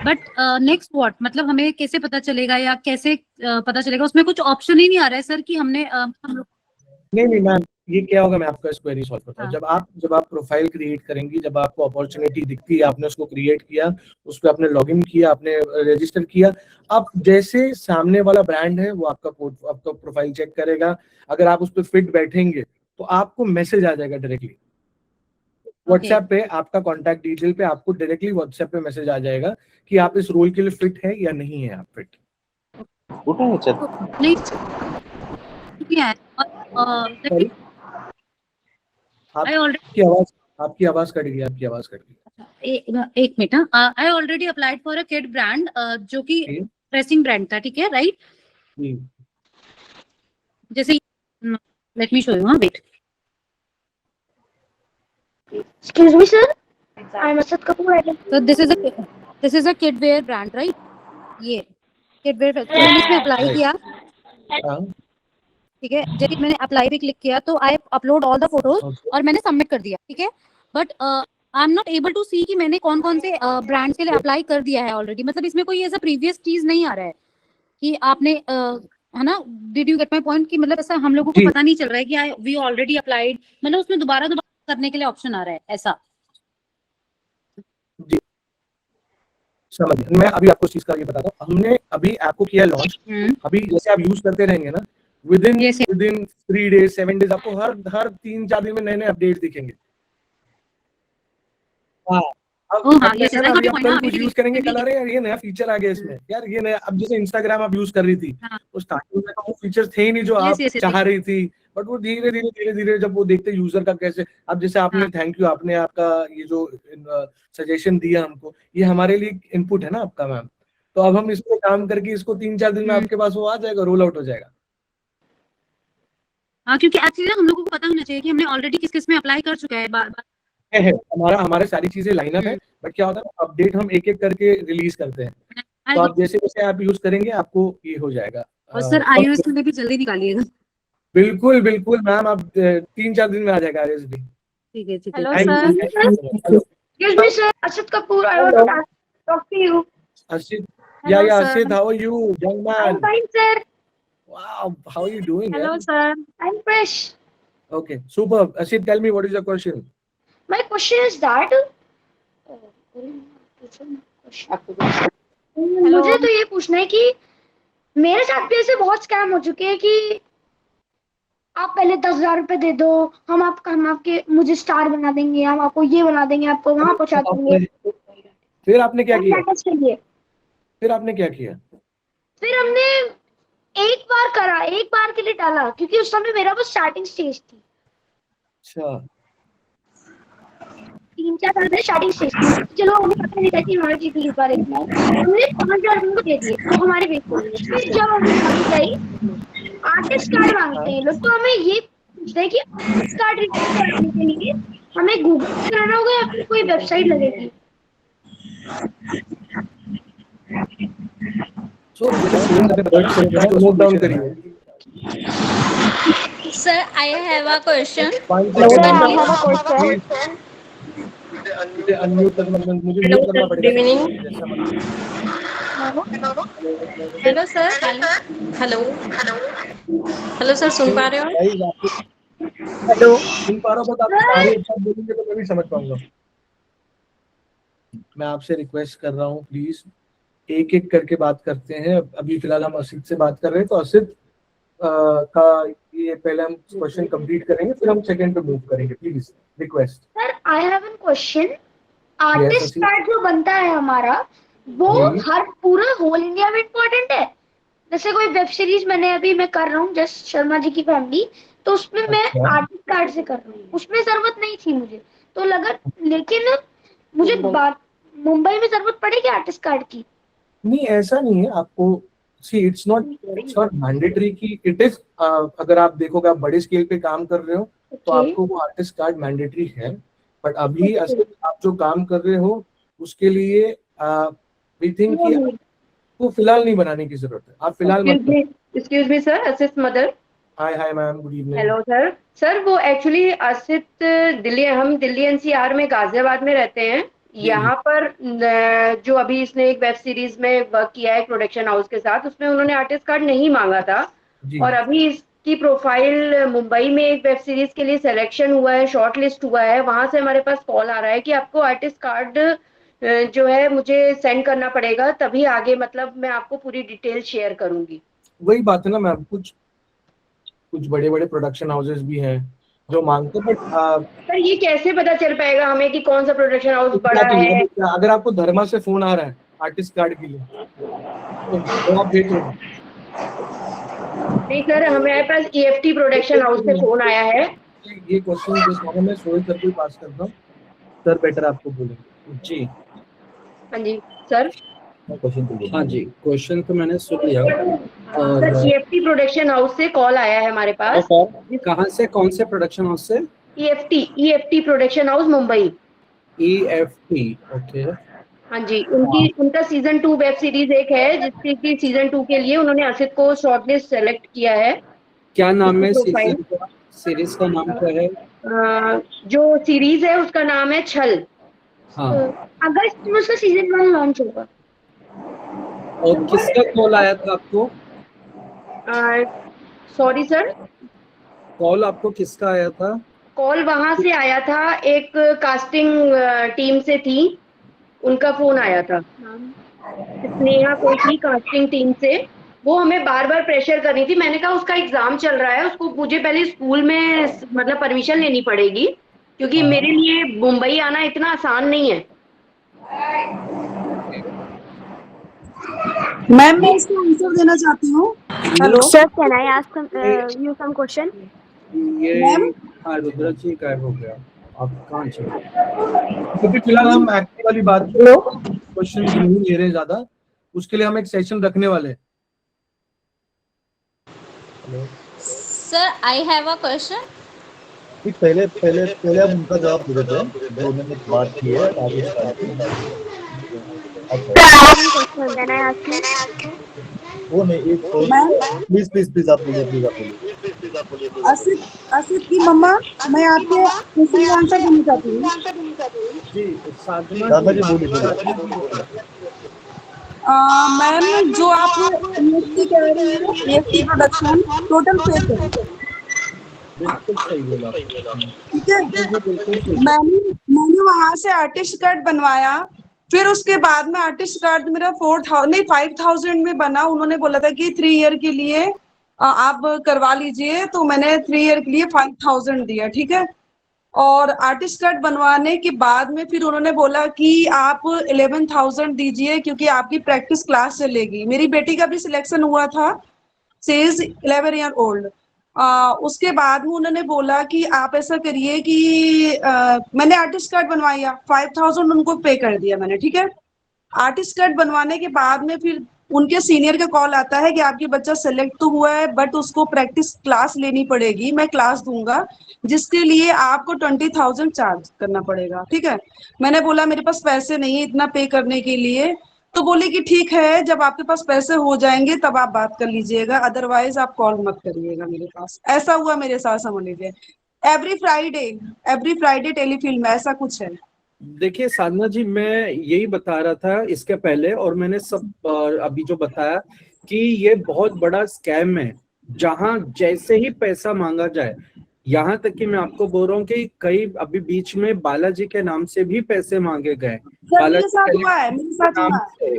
But next what? मतलब हमें कैसे पता चलेगा या कैसे पता चलेगा? उसमें कुछ ऑप्शन ही नहीं आ रहा है सर कि हमने नहीं मैम, ये क्या होगा, मैं आपका इस क्वेरी सॉल्व करता हूँ। हाँ. जब आप प्रोफाइल क्रिएट करेंगी, जब आपको अपॉर्चुनिटी दिखती है, आपने उसको क्रिएट किया, उस पर आपने लॉगिन किया, आपने रजिस्टर किया, आप जैसे सामने वाला ब्रांड है वो आपका प्रोफाइल चेक करेगा। अगर आप उस पर फिट बैठेंगे तो आपको मैसेज आ जाएगा डायरेक्टली व्हाट्सएप पे, आपका कॉन्टैक्ट डिटेल पे आपको डायरेक्टली व्हाट्सएप पे मैसेज आ जाएगा कि आप इस रोल के लिए फिट है या नहीं है। आप फिट नहीं है। आपकी आवाज आपकी आवाज कट गई, आपकी आवाज कट गई। एक minute, I already applied for a kid brand जो कि जी। ड्रेसिंग ब्रांड था, ठीक है, राइट? जी। जैसे लेट मी शो यू, हाँ wait. Excuse me, sir. I'm Asad Kapoor. So this is a kid wear brand, right? ये kid wear, तो मैंने इसमें अप्लाई Right. किया, हाँ, ठीक है, जैसे मैंने अप्लाई भी क्लिक किया तो I upload all the photos okay. और मैंने सबमिट कर दिया, ठीक है, but I am not able to see कि मैंने कौन कौन से ब्रांड के लिए अप्लाई कर दिया है ऑलरेडी। मतलब इसमें कोई ऐसा प्रीवियस चीज नहीं आ रहा है कि आपने है ना, did you get my point? कि मतलब ऐसा हम लोगों को जी। पता नहीं चल रहा है कि वी ऑलरेडी अप्लाइड, मतलब उसमें दोबारा करने के लिए ऑप्शन आ रहा है ऐसा। जी, समझ गया। मैं अभी आपको इस चीज का ये बताता हूँ। हमने अभी ऐप को किया लॉन्च, अभी जैसे आप यूज करते रहेंगे ना, with in Yes, yes. 3 days 7 days आपको हर 3-4 दिन में नए नए अपडेट दिखेंगे। हाँ, अब Oh, हाँ, अब yes, ऐसा yes, ना, I got अभी your आप point, कल हाँ, कुछ अभी यूज करेंगे, कल recently- अरे यार ये नया फीचर आ गया इसमें, यार ये नया। अब जैसे इंस्टाग्राम आप यूज कर रही थी, हाँ। तो स्टार्टिंग में तो वो फीचर्स थे ही नहीं जो Yes, आप yes, yes, चाह रही थी, बट वो धीरे धीरे जब वो देखते यूजर का कैसे, अब जैसे आपने, हाँ। थैंक यू, आपने आपका ये जो सजेशन दिया हमको, ये हमारे लिए इनपुट है ना आपका मैम। तो अब हम इस पे काम करके इसको 3-4 दिन में आपके पास वो आ जाएगा, रोल आउट हो जाएगा। हाँ, क्योंकि एक्चुअली हम लोगों को पता होना चाहिए कि हमने ऑलरेडी किस किस में अप्लाई कर चुका है। है हमारे सारी चीजें लाइनअप है, बट क्या होता है अपडेट हम एक एक करके रिलीज करते हैं, तो आप जैसे जैसे आप यूज करेंगे आपको ये हो जाएगा। और सर iOS में भी जल्दी निकालिएगा। बिल्कुल बिल्कुल मैम, आप 3-4 दिन में आ जाएगा iOS भी। ठीक है, ठीक है। Hello Thank sir. you, thank you so much. Excuse me, sir. Asad Kapoor. I want to talk to you. Asit, Hello, yeah, sir. Asit, how are you, young I'm man? fine, sir. Wow, how are you doing? Hello Yeah? Sir. I'm fresh. Okay, super. Asit, tell me what is your question? My question is that मुझे तो ये पूछना है कि मेरे साथ भी ऐसे बहुत स्कैम हो चुके हैं कि आप पहले 10,000 रुपए दे दो, हम आपके मुझे स्टार बना देंगे, हम आपको ये बना देंगे, आपको वहां पहुंचा देंगे। फिर आपने क्या किया? स्टेटस के लिए फिर आपने क्या किया? फिर हमने एक बार करा, एक बार के लिए डाला, क्योंकि उस समय मेरा वो स्टार्टिंग स्टेज थी। अच्छा, 3-4 साल में स्टार्टिंग स्टेज थी। चलो हमें पता नहीं था कि हमारी जीपी के बारे में हमने 5,000 उनको दे दिए, तो हमारे बेच दिए। फिर जब हमें बात आई, आर्टिस्ट कार्ड मांगते हैं लोग, तो हमें ये पूछते हैं कि आर्टिस्ट कार्ड रिलीज करने के लिए हमें गूगल कराना होगा या फिर कोई वेबसाइट लगेगी? so नोट डाउन करिए। Sir, I have a question. मुझे अनम्यूट करना, मुझे म्यूट करना पड़ेगा। Hello sir. Hello hello sir, सुन पा रहे हो? हेलो सुन पा रहा हूँ, बट आप सारे एक साथ बोलेंगे तो मैं भी समझ पाऊंगा। मैं आपसे रिक्वेस्ट कर रहा हूँ, प्लीज एक एक करके बात करते हैं। अभी फिलहाल हम असित से बात कर रहे हैं, तो असित का ये पहले हम क्वेश्चन कंप्लीट करेंगे, फिर हम सेकंड पे मूव करेंगे, please request. Sir, I have an question. Artist Asit. Card जो बनता है हमारा, वो जी। हर पूरा होल इंडिया में इम्पोर्टेंट है? जैसे कोई वेब सीरीज मैं कर रहा हूँ, जस्ट शर्मा जी की फैमिली, तो उसमें मैं अच्छा। आर्टिस्ट कार्ड से कर रहा हूँ, उसमें जरूरत नहीं थी मुझे, तो लगा, लेकिन मुझे मुंबई में जरूरत पड़ेगी आर्टिस्ट कार्ड की? नहीं, ऐसा नहीं है आपको। सी इट्स नॉट मैंडेटरी कि इट इज, अगर आप देखोगे, आप बड़े स्केल पे काम कर रहे हो तो Okay. आपको वो आर्टिस्ट कार्ड मैंडेटरी है, बट अभी आप जो काम कर रहे हो उसके लिए वी थिंक कि आपको फिलहाल नहीं बनाने की जरूरत है। आप फिलहाल मत। Excuse me, sir. Assist mother. Hi ma'am, good evening. Hello, sir. Sir वो एक्चुअली असित हम दिल्ली एनसीआर में गाजियाबाद में रहते हैं। यहाँ पर जो अभी इसने एक वेब सीरीज में वर्क किया है प्रोडक्शन हाउस के साथ, उसमें उन्होंने आर्टिस्ट कार्ड नहीं मांगा था, और अभी इसकी प्रोफाइल मुंबई में एक वेब सीरीज के लिए सिलेक्शन हुआ है, शॉर्ट लिस्ट हुआ है, वहां से हमारे पास कॉल आ रहा है कि आपको आर्टिस्ट कार्ड जो है मुझे सेंड करना पड़ेगा, तभी आगे मतलब मैं आपको पूरी डिटेल शेयर करूंगी। वही बात है ना मैम, कुछ बड़े बड़े प्रोडक्शन हाउसेस भी हैं जो मांगते हैं, बट सर ये कैसे पता चल पाएगा हमें कि कौन सा प्रोडक्शन हाउस बड़ा है? अगर आपको धर्मा से फोन आ रहा है आर्टिस्ट कार्ड के लिए तो आप भेजो। नहीं सर, हमारे पास EFT प्रोडक्शन हाउस से फोन आया है। ये क्वेश्चन मैं सोए करके पास करता हूँ। सर बेटर आपको बोलेंगे। जी हाँ जी सर। क्वेश्चन तो हाँ जी, क्वेश्चन तो मैंने सुन लिया। और सर EFT प्रोडक्शन हाउस से कॉल आया है हमारे पास। कहाँ से, कौन से प्रोडक्शन हाउस से? EFT production house Mumbai. EFT, okay. हाँ जी, उनका सीजन 2 वेब सीरीज एक है जिसके की सीजन 2 के लिए उन्होंने असित को शॉर्टलिस्ट सेलेक्ट किया है। क्या नाम है प्रोफाइल? सीजन का? सीरीज का नाम क्या है? जो सीरीज है उसका नाम है छल। हाँ, अगस्त में उसका सीजन 1 लॉन्च होगा। और किसका कॉल आया था आपको? सॉरी सर, कॉल आपको किसका आया था? कॉल वहां से आया था, एक कास्टिंग टीम से थी, उनका फोन आया था। स्नेहा कोई थी कास्टिंग टीम से, वो हमें बार बार प्रेशर कर रही थी। मैंने कहा उसका एग्जाम चल रहा है, उसको मुझे पहले स्कूल में मतलब परमिशन लेनी पड़ेगी, क्योंकि मेरे लिए मुंबई आना इतना आसान नहीं है। मैम मैं इसका आंसर देना चाहती हूँ। Hello sir, can I ask you some question? ये मैम? हाँ, रुद्र जी गायब हो गया, आप कहाँ चले? क्योंकि फिलहाल हम एक्टिव वाली बात क्वेश्चन नहीं ले रहे ज्यादा, उसके लिए हम एक सेशन रखने वाले हैं। Sir, I have a question. पहले हम उनका जवाब दे देते हैं जो उन्होंने बात की है आगे स्टार्ट की। Can I ask? वो नहीं, एक प्लीज आप बोलिए। असित की मम्मा, मैं आपके क्वेश्चन का आंसर देना चाहती हूँ। जी, साधना दादा जी जी बोलिए। मैम जो आप EFT कह रही हैं, EFT प्रोडक्शन टोटल फेक है, बिल्कुल सही बोला। ठीक है। मैंने वहां से आर्टिस्ट कार्ड बनवाया, फिर उसके बाद में आर्टिस्ट कार्ड मेरा 5,000 में बना। उन्होंने बोला था कि 3 ईयर के लिए आप करवा लीजिए, तो मैंने 3 ईयर के लिए 5,000 दिया, ठीक है। और आर्टिस्ट कार्ड बनवाने के बाद में फिर उन्होंने बोला कि आप 11,000 दीजिए क्योंकि आपकी प्रैक्टिस क्लास चलेगी। मेरी बेटी का भी सिलेक्शन हुआ था, शी इज 11 ईयर ओल्ड। उसके बाद में उन्होंने बोला कि आप ऐसा करिए कि मैंने आर्टिस्ट कार्ड बनवाया, 5,000 उनको पे कर दिया मैंने, ठीक है। आर्टिस्ट कार्ड बनवाने के बाद में फिर उनके सीनियर का कॉल आता है कि आपकी बच्चा सेलेक्ट तो हुआ है बट उसको प्रैक्टिस क्लास लेनी पड़ेगी, मैं क्लास दूंगा जिसके लिए आपको 20,000 चार्ज करना पड़ेगा, ठीक है। मैंने बोला मेरे पास पैसे नहीं है इतना पे करने के लिए, तो बोले कि ठीक है जब आपके पास पैसे हो जाएंगे तब आप बात कर लीजिएगा, अदरवाइज आप कॉल मत करिएगा मेरे पास। ऐसा हुआ मेरे साथ, समझ लीजिए। एवरी फ्राइडे टेलीफिल्म, ऐसा कुछ है। देखिए साधना जी, मैं यही बता रहा था इसके पहले, और मैंने सब अभी जो बताया कि ये बहुत बड़ा स्कैम है, जहां जैसे ही पैसा मांगा जाए, यहाँ तक कि मैं आपको बोल रहा हूँ कि कई अभी बीच में बालाजी के नाम से भी पैसे मांगे गए। मेरे साथ हुआ है,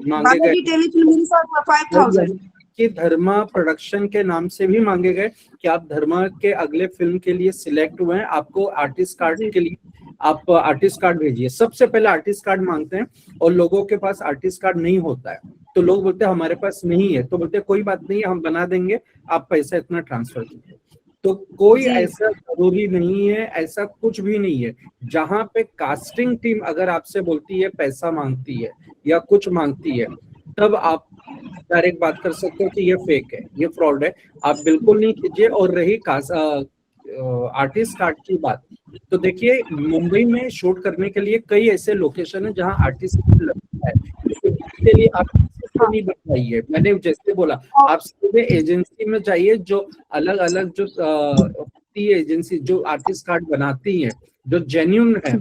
मांगे गए टेलीफिल्म मेरे साथ हुआ 5,000 कि धर्मा प्रोडक्शन के नाम से भी मांगे गए कि आप धर्मा के अगले फिल्म के लिए सिलेक्ट हुए हैं, आपको आर्टिस्ट कार्ड के लिए आप आर्टिस्ट कार्ड भेजिए। सबसे पहले आर्टिस्ट कार्ड मांगते हैं, और लोगों के पास आर्टिस्ट कार्ड नहीं होता है, तो लोग बोलते हैं हमारे पास नहीं है, तो बोलते हैं कोई बात नहीं है, हम बना देंगे, आप पैसा इतना ट्रांसफर कीजिए। तो कोई ऐसा जरूरी नहीं है, ऐसा कुछ भी नहीं है। जहां पे कास्टिंग टीम अगर आपसे बोलती है, पैसा मांगती है या कुछ मांगती है, तब आप डायरेक्ट बात कर सकते हो कि ये फेक है, ये फ्रॉड है, आप बिल्कुल नहीं कीजिए। और रही आर्टिस्ट कार्ड की बात, तो देखिए मुंबई में शूट करने के लिए कई ऐसे लोकेशन है जहां आर्टिस्ट लगता है, इसके लिए आप नहीं बताइए। मैंने जैसे बोला, आप सीधे एजेंसी में जाइए, जो अलग अलग जो एजेंसी जो आर्टिस्ट कार्ड बनाती है, जो जेन्युइन है,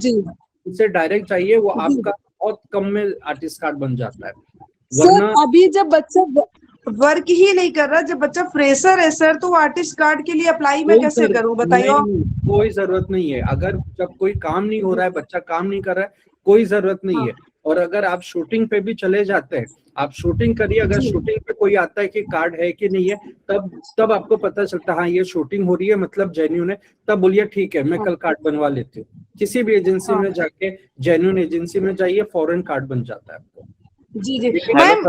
उससे डायरेक्ट जाइए, वो आपका बहुत कम में आर्टिस्ट कार्ड बन जाता है। सर अभी जब बच्चा वर्क ही नहीं कर रहा, जब बच्चा फ्रेशर है सर, तो आर्टिस्ट कार्ड के लिए अप्लाई मैं कैसे करूं बताइए? कोई जरूरत नहीं है। अगर जब कोई काम नहीं हो रहा है, बच्चा काम नहीं कर रहा है, कोई जरूरत नहीं है। और अगर आप शूटिंग पे भी चले जाते हैं, आप शूटिंग करिए, अगर शूटिंग पे कोई आता है कि कार्ड है कि नहीं है, तब आपको पता चलता हाँ ये शूटिंग हो रही है, मतलब जेन्युइन है, तब बोलिए ठीक है मैं कल कार्ड बनवा लेती हूँ। किसी भी एजेंसी में जाके जेन्युइन एजेंसी में जाइए, फौरन कार्ड बन जाता है आपको। जी मैम,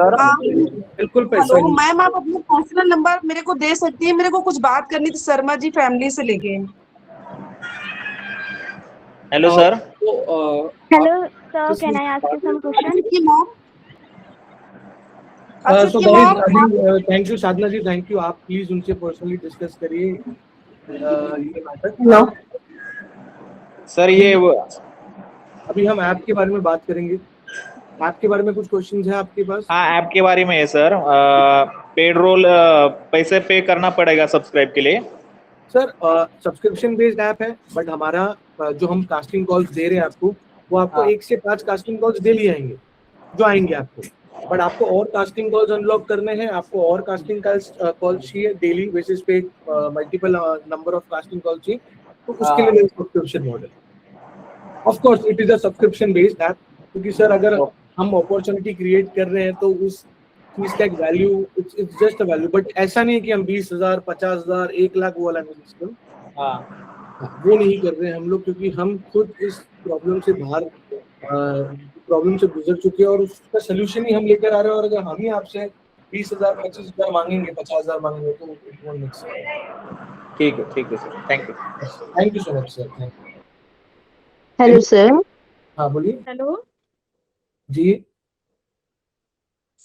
बिल्कुल पैसा नहीं। मैम आप अपना पर्सनल नंबर मेरे को दे सकती है, मेरे को कुछ बात करनी थी शर्मा जी फैमिली से लेके। Hello sir. तो Hello, sir. Can I ask you some questions? की मॉम सो अर्षित की guys, mom thank you Sadhana ji, thank you. आप प्लीज उनसे पर्सनली डिस्कस करिए ये मैटर। Hello. सर ये अभी हम ऐप के बारे में बात करेंगे। ऐप के बारे में कुछ क्वेश्चंस है आपके पास? हाँ, ऐप के बारे में है सर। पेड रोल पैसे पे करना पड़ेगा सब्सक्राइब के लिए? सर सब्सक्रिप्शन बेस्ड ऐप है, बट हमारा जो हम कास्टिंग कॉल्स दे रहे हैं आपको, वो आपको 1 से 5 कास्टिंग कॉल्स डेली आएंगे, जो आएंगे आपको। बट आपको और कास्टिंग कॉल्स अनलॉक करने हैं, आपको और कास्टिंग कॉल्स चाहिए डेली बेसिस पे, multiple number of casting calls चाहिए, तो उसके लिए subscription model. Of course it is a subscription based app, क्योंकि सर अगर हम अपॉर्चुनिटी क्रिएट कर रहे हैं तो उस चीज का एक value, it's just a value. But ऐसा नहीं है कि हम 20,000, 50,000, 1 लाख वो वाला नहीं, वो नहीं कर रहे हैं हम लोग, क्योंकि हम खुद इस प्रॉब्लम से बाहर प्रॉब्लम से गुजर चुके हैं और उसका सोल्यूशन ही हम लेकर आ रहे हैं। और अगर हम ही आपसे 20,000, 25,000 मांगेंगे, 50,000 मांगेंगे, तो इट वोंट मेक सेंस। ठीक है sir, thank you so much sir, thank you. Hello, sir. हाँ बोलिए हेलो जी।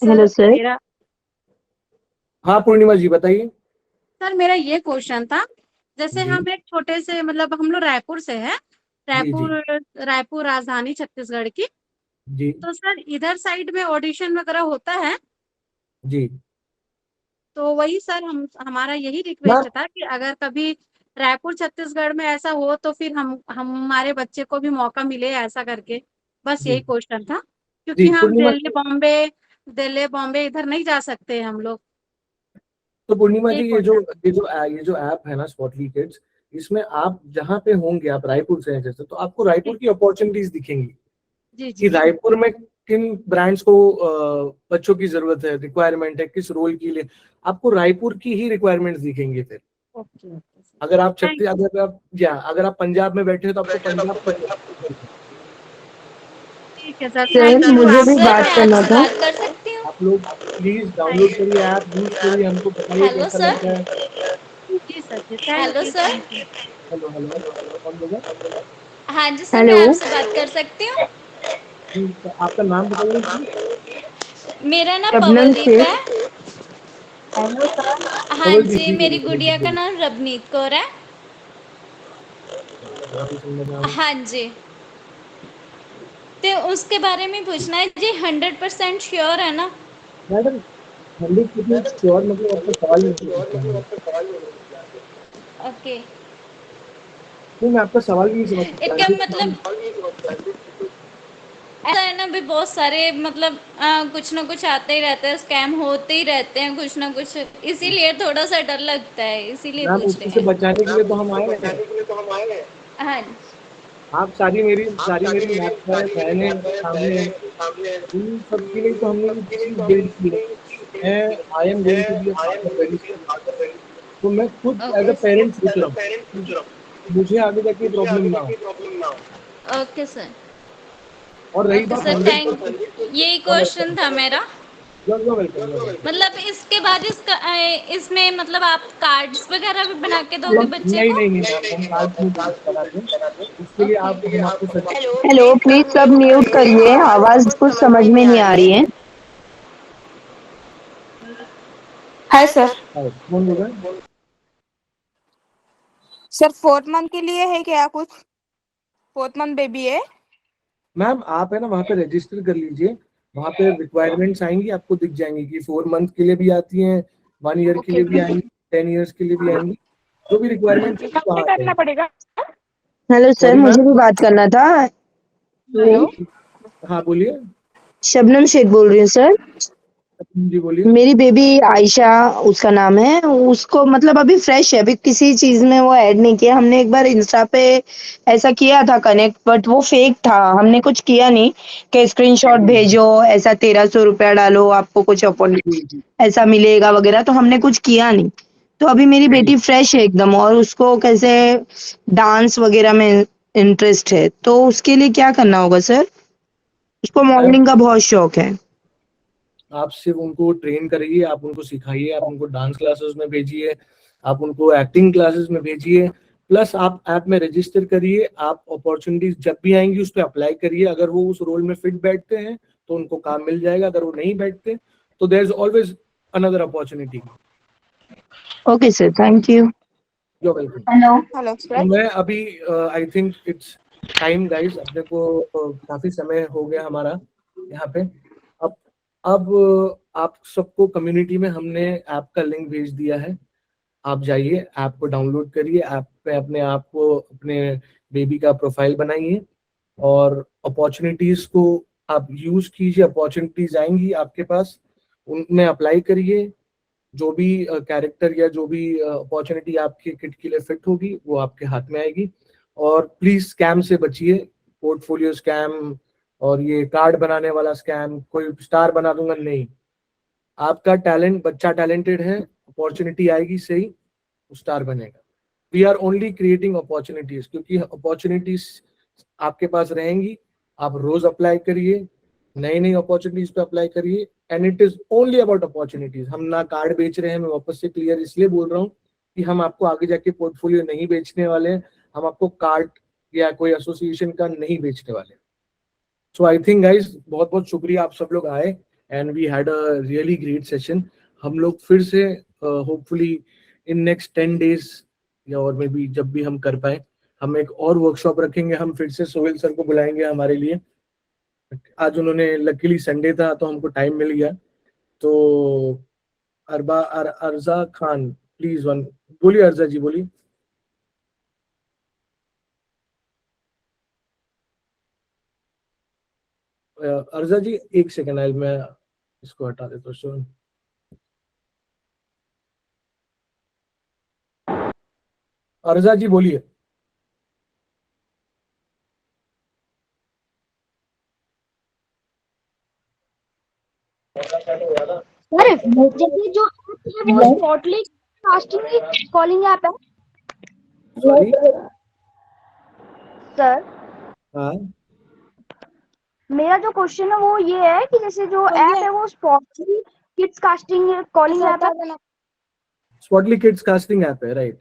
Hello, sir. मेरा हाँ पूर्णिमा जी बताइए। सर मेरा ये क्वेश्चन था, जैसे जी। हम एक छोटे से, मतलब हम लोग रायपुर से हैं, जी जी रायपुर राजधानी छत्तीसगढ़ की। जी तो सर इधर साइड में ऑडिशन वगैरह होता है, जी। तो वही सर हमारा यही मैम रिक्वेस्ट था कि अगर कभी रायपुर छत्तीसगढ़ में ऐसा हो तो फिर हम हमारे बच्चे को भी मौका मिले ऐसा करके, बस जी यही क्वेश्चन था, क्योंकि जी हम पूर्णिमा, दिल्ली बॉम्बे इधर नहीं जा सकते हम लोग। तो पूर्णिमा यही जी क्वेश्चन। ये जो ऐप है ना स्पॉटली किड्स, इसमें आप जहाँ पे होंगे, आप रायपुर से हैं जैसे, तो आपको रायपुर की अपॉर्चुनिटीज दिखेंगी जी कि जी रायपुर में किन ब्रांड्स को बच्चों की जरूरत है, रिक्वायरमेंट है, किस रोल के लिए, आपको रायपुर की ही रिक्वायरमेंट्स दिखेंगी। फिर ओके अगर आप थैंक यू। अगर आप पंजाब में बैठे हो तो आपको पंजाब ठीक है सर, सर थैंक यू। मुझे भी सर बात मैं करना आपसे था। बात कर सकती हूँ? आप लोग प्लीज डाउनलोड करिए ऐप, यूज करिए, हमको बताइए हेलो कैसा सर। लगता है। जी सर जी, thank hello you sir. Thank you. Hello hello, कौन बोल रहा है? हाँ जी सर, मैं हेलो। आपसे बात कर सकती हूँ? जी, तो आपका नाम बताइए प्लीज। मेरा नाम शबनम पवलदीप शेख। है। Hello sir. हाँ कवलदीप जी, जी मेरी बोलिए, गुड़िया कवलदीप का बोलिए। नाम रवनीत कौर है। बहुत ही सुंदर नाम है। हाँ जी, तो उसके बारे में पूछना है जी। 100% श्योर है ना? मैडम 100% श्योर, मतलब आपका सवाल नहीं समझ पाया मैं। ओके। नहीं, मैं आपका सवाल भी नहीं समझ इसका पाया। मतलब ऐसा है ना भी, बहुत सारे मतलब कुछ ना कुछ आते ही रहते हैं, स्कैम होते ही रहते हैं कुछ ना कुछ, इसीलिए थोड़ा सा डर लगता है, इसीलिए मैम पूछ उसी से रहे बचाने के लिए तो हम आए हैं। हैं। हाँ आप सारी मेरी बहनें सामने हैं, उन सब के लिए तो हमने ये चीज बिल्ड की है। मैं I am going to be a father very soon, तो मैं खुद एज ओके अ पेरेंट सोच रहा हूँ कि मुझे आगे जाके प्रॉब्लम ना हो। Okay sir. और रही ओके बात सर, 100%, यही क्वेश्चन था मेरा। You welcome, you welcome. मतलब इसके बाद इसमें मतलब आप कार्ड्स वगैरह भी बना के दोगे बच्चे नहीं को? नहीं नहीं मैम, हम कार्ड नहीं बनाते हैं। उसके लिए ओके। हम आपको हेलो, प्लीज सब म्यूट करिए, आवाज कुछ समझ में नहीं आ रही है। Hi sir. कौन बोल रहा है? सर 4th मंथ के लिए है क्या कुछ? 4th मंथ बेबी है। मैम आप है ना वहाँ पे रजिस्टर कर लीजिए, वहाँ पे रिक्वायरमेंट्स आएंगी, आपको दिख जाएंगी कि 4 मंथ के लिए भी आती हैं, 1 ईयर के लिए भी आएंगी, 10 ईयर्स के लिए भी आएंगी, जो भी रिक्वायरमेंट्स है वहाँ आ जाएंगी। पड़ेगा। हेलो सर, सॉरी मुझे मैम। भी बात करना था। हेलो। हाँ बोलिए शबनम शेख बोल रही हूँ सर। जी, बोलिए। मेरी बेबी आयशा उसका नाम है, उसको मतलब अभी फ्रेश है, अभी किसी चीज में वो ऐड नहीं किया। हमने एक बार इंस्टा पे ऐसा किया था कनेक्ट, बट वो फेक था, हमने कुछ किया नहीं कि स्क्रीनशॉट भेजो, ऐसा 1300 रुपया डालो आपको कुछ अपॉर्चुनिटी ऐसा मिलेगा वगैरह, तो हमने कुछ किया नहीं। तो अभी मेरी बेटी फ्रेश है एकदम, और उसको कैसे डांस वगैरह में इंटरेस्ट है, तो उसके लिए क्या करना होगा सर? उसको मॉडलिंग का बहुत शौक है। आप सिर्फ उनको ट्रेन करिए, आप उनको सिखाइए, आप उनको डांस क्लासेस में भेजिए, आप उनको एक्टिंग क्लासेस में भेजिए, प्लस आप ऐप में रजिस्टर करिए, आप अपॉर्चुनिटीज जब भी आएंगी उस पर अप्लाई करिए। अगर वो उस रोल में फिट बैठते हैं तो उनको काम मिल जाएगा, अगर वो नहीं बैठते तो there is always another opportunity. Okay sir, thank you. You welcome. Hello तो सर। मैं अभी I think it's time guys, अपने को काफी समय हो गया हमारा यहाँ पे। अब आप सबको कम्युनिटी में हमने ऐप का लिंक भेज दिया है, आप जाइए ऐप को डाउनलोड करिए, ऐप पे अपने आप को, अपने बेबी का प्रोफाइल बनाइए और अपॉर्चुनिटीज को आप यूज कीजिए। अपॉर्चुनिटीज आएंगी आपके पास, उनमें अप्लाई करिए। जो भी कैरेक्टर या जो भी अपॉर्चुनिटी आपके किट के लिए फिट होगी वो आपके हाथ में आएगी। और प्लीज स्कैम से बचिए, पोर्टफोलियो स्कैम और ये कार्ड बनाने वाला स्कैम, कोई स्टार बना दूंगा, नहीं। आपका टैलेंट, बच्चा टैलेंटेड है, अपॉर्चुनिटी आएगी सही, स्टार बनेगा। We are only creating opportunities, क्योंकि अपॉर्चुनिटीज आपके पास रहेंगी। आप रोज अप्लाई करिए, नई नई अपॉर्चुनिटीज पे अप्लाई करिए, and it is only about opportunities. हम ना कार्ड बेच रहे हैं, मैं वापस से क्लियर इसलिए बोल रहा हूँ कि हम आपको आगे जाके पोर्टफोलियो नहीं बेचने वाले हैं, हम आपको कार्ड या कोई एसोसिएशन का नहीं बेचने वाले। सो आई थिंक गाइज, बहुत बहुत शुक्रिया आप सब लोग आए and we had a really great session. हम लोग फिर से होपफुली इन नेक्स्ट 10 days या और मे बी जब भी हम कर पाए, हम एक और वर्कशॉप रखेंगे। हम फिर से सोहेल सर को बुलाएंगे हमारे लिए। आज उन्होंने, लकीली संडे था तो हमको टाइम मिल गया। तो अर्जा खान प्लीज वन बोलिए। अर्जा जी बोलिए। अर्जा जी एक सेकेंड, आई मैं इसको हटा देता हूँ। अर्जा जी बोलिए। सर जैसे जो ऐप है वो स्पॉटली कास्टिंग कॉलिंग ऐप है सॉरी सर। हाँ, मेरा जो क्वेश्चन है वो ये है कि जैसे जो ऐप है वो स्पॉटली किड्स कास्टिंग कॉलिंग ऐप है। स्पॉटली किड्स कास्टिंग ऐप है, राइट?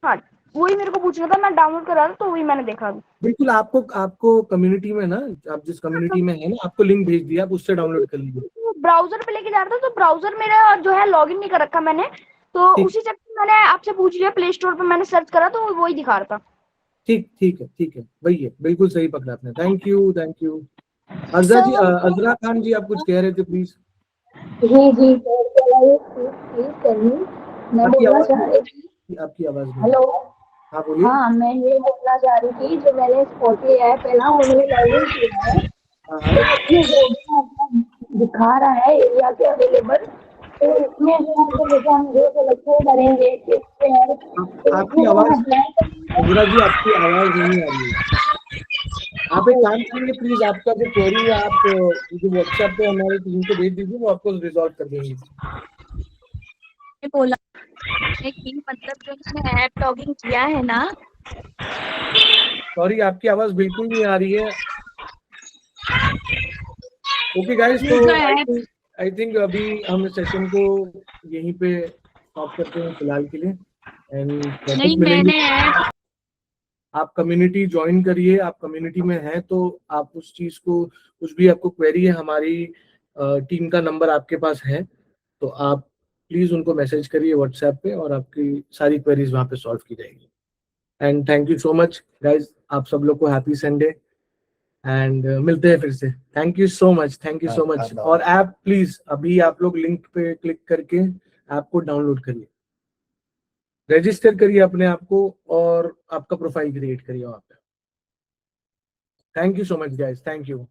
हाँ, वही मेरे को पूछना था, मैं डाउनलोड करा था तो वही मैंने देखा। बिल्कुल, आपको कम्युनिटी में ना, आप जिस कम्युनिटी में है ना, आपको लिंक भेज दिया, आप उससे डाउनलोड कर लीजिए। ब्राउजर पे लेके जा रहा था तो ब्राउजर मेरा जो है लॉगिन नहीं कर रखा मैंने, तो ठीक। उसी चक्कर में मैंने आपसे पूछ लिया, प्ले स्टोर पे मैंने सर्च करा तो वही दिखा रहा था। ठीक है, वही है, बिल्कुल सही पकड़ा आपने। Thank you. अर्जा जी, अजरा खान जी, आप कुछ कह रहे थे, प्लीज। जी मैं बोलना चाह रही थी। आपकी आवाज नहीं। हेलो। हाँ बोलिए। हाँ, मैं ये बोलना चाह रही थी, जो मैंने स्पॉटली ऐप है ना उन्होंने लॉगिन किया है तो उसमें जो दिखा रहा है एरिया के अवेलेबल, तो इसमें जो बच्चे डरेंगे कि आपकी आवाज, अजरा जी आपकी आवाज नहीं आ रही है। आप एक काम करेंगे प्लीज, आपका जो क्वेरी है आप जो व्हाट्सएप पे हमारी टीम को भेज दीजिए, वो आपको रिजॉल्व कर देंगे। बोला कि मतलब जो मैंने ऐप लॉगिन किया है ना, सॉरी आपकी आवाज बिल्कुल नहीं आ रही है। ओके गाइस, तो आई थिंक अभी हम इस सेशन को यहीं पे स्टॉप करते हैं फिलहाल के लिए, एंड नहीं मैंने आप कम्युनिटी ज्वाइन करिए। आप कम्युनिटी में हैं तो आप उस चीज को, कुछ भी आपको क्वेरी है, हमारी टीम का नंबर आपके पास है, तो आप प्लीज उनको मैसेज करिए व्हाट्सएप पे और आपकी सारी क्वेरीज वहां पे सॉल्व की जाएगी। And thank you so much guys, आप सब लोग को हैप्पी संडे, एंड मिलते हैं फिर से। Thank you so much. और ऐप प्लीज अभी आप लोग लिंक पे क्लिक करके ऐप को डाउनलोड करिए, रजिस्टर करिए अपने आप को और आपका प्रोफाइल क्रिएट करिए वहां पे। Thank you so much guys, thank you.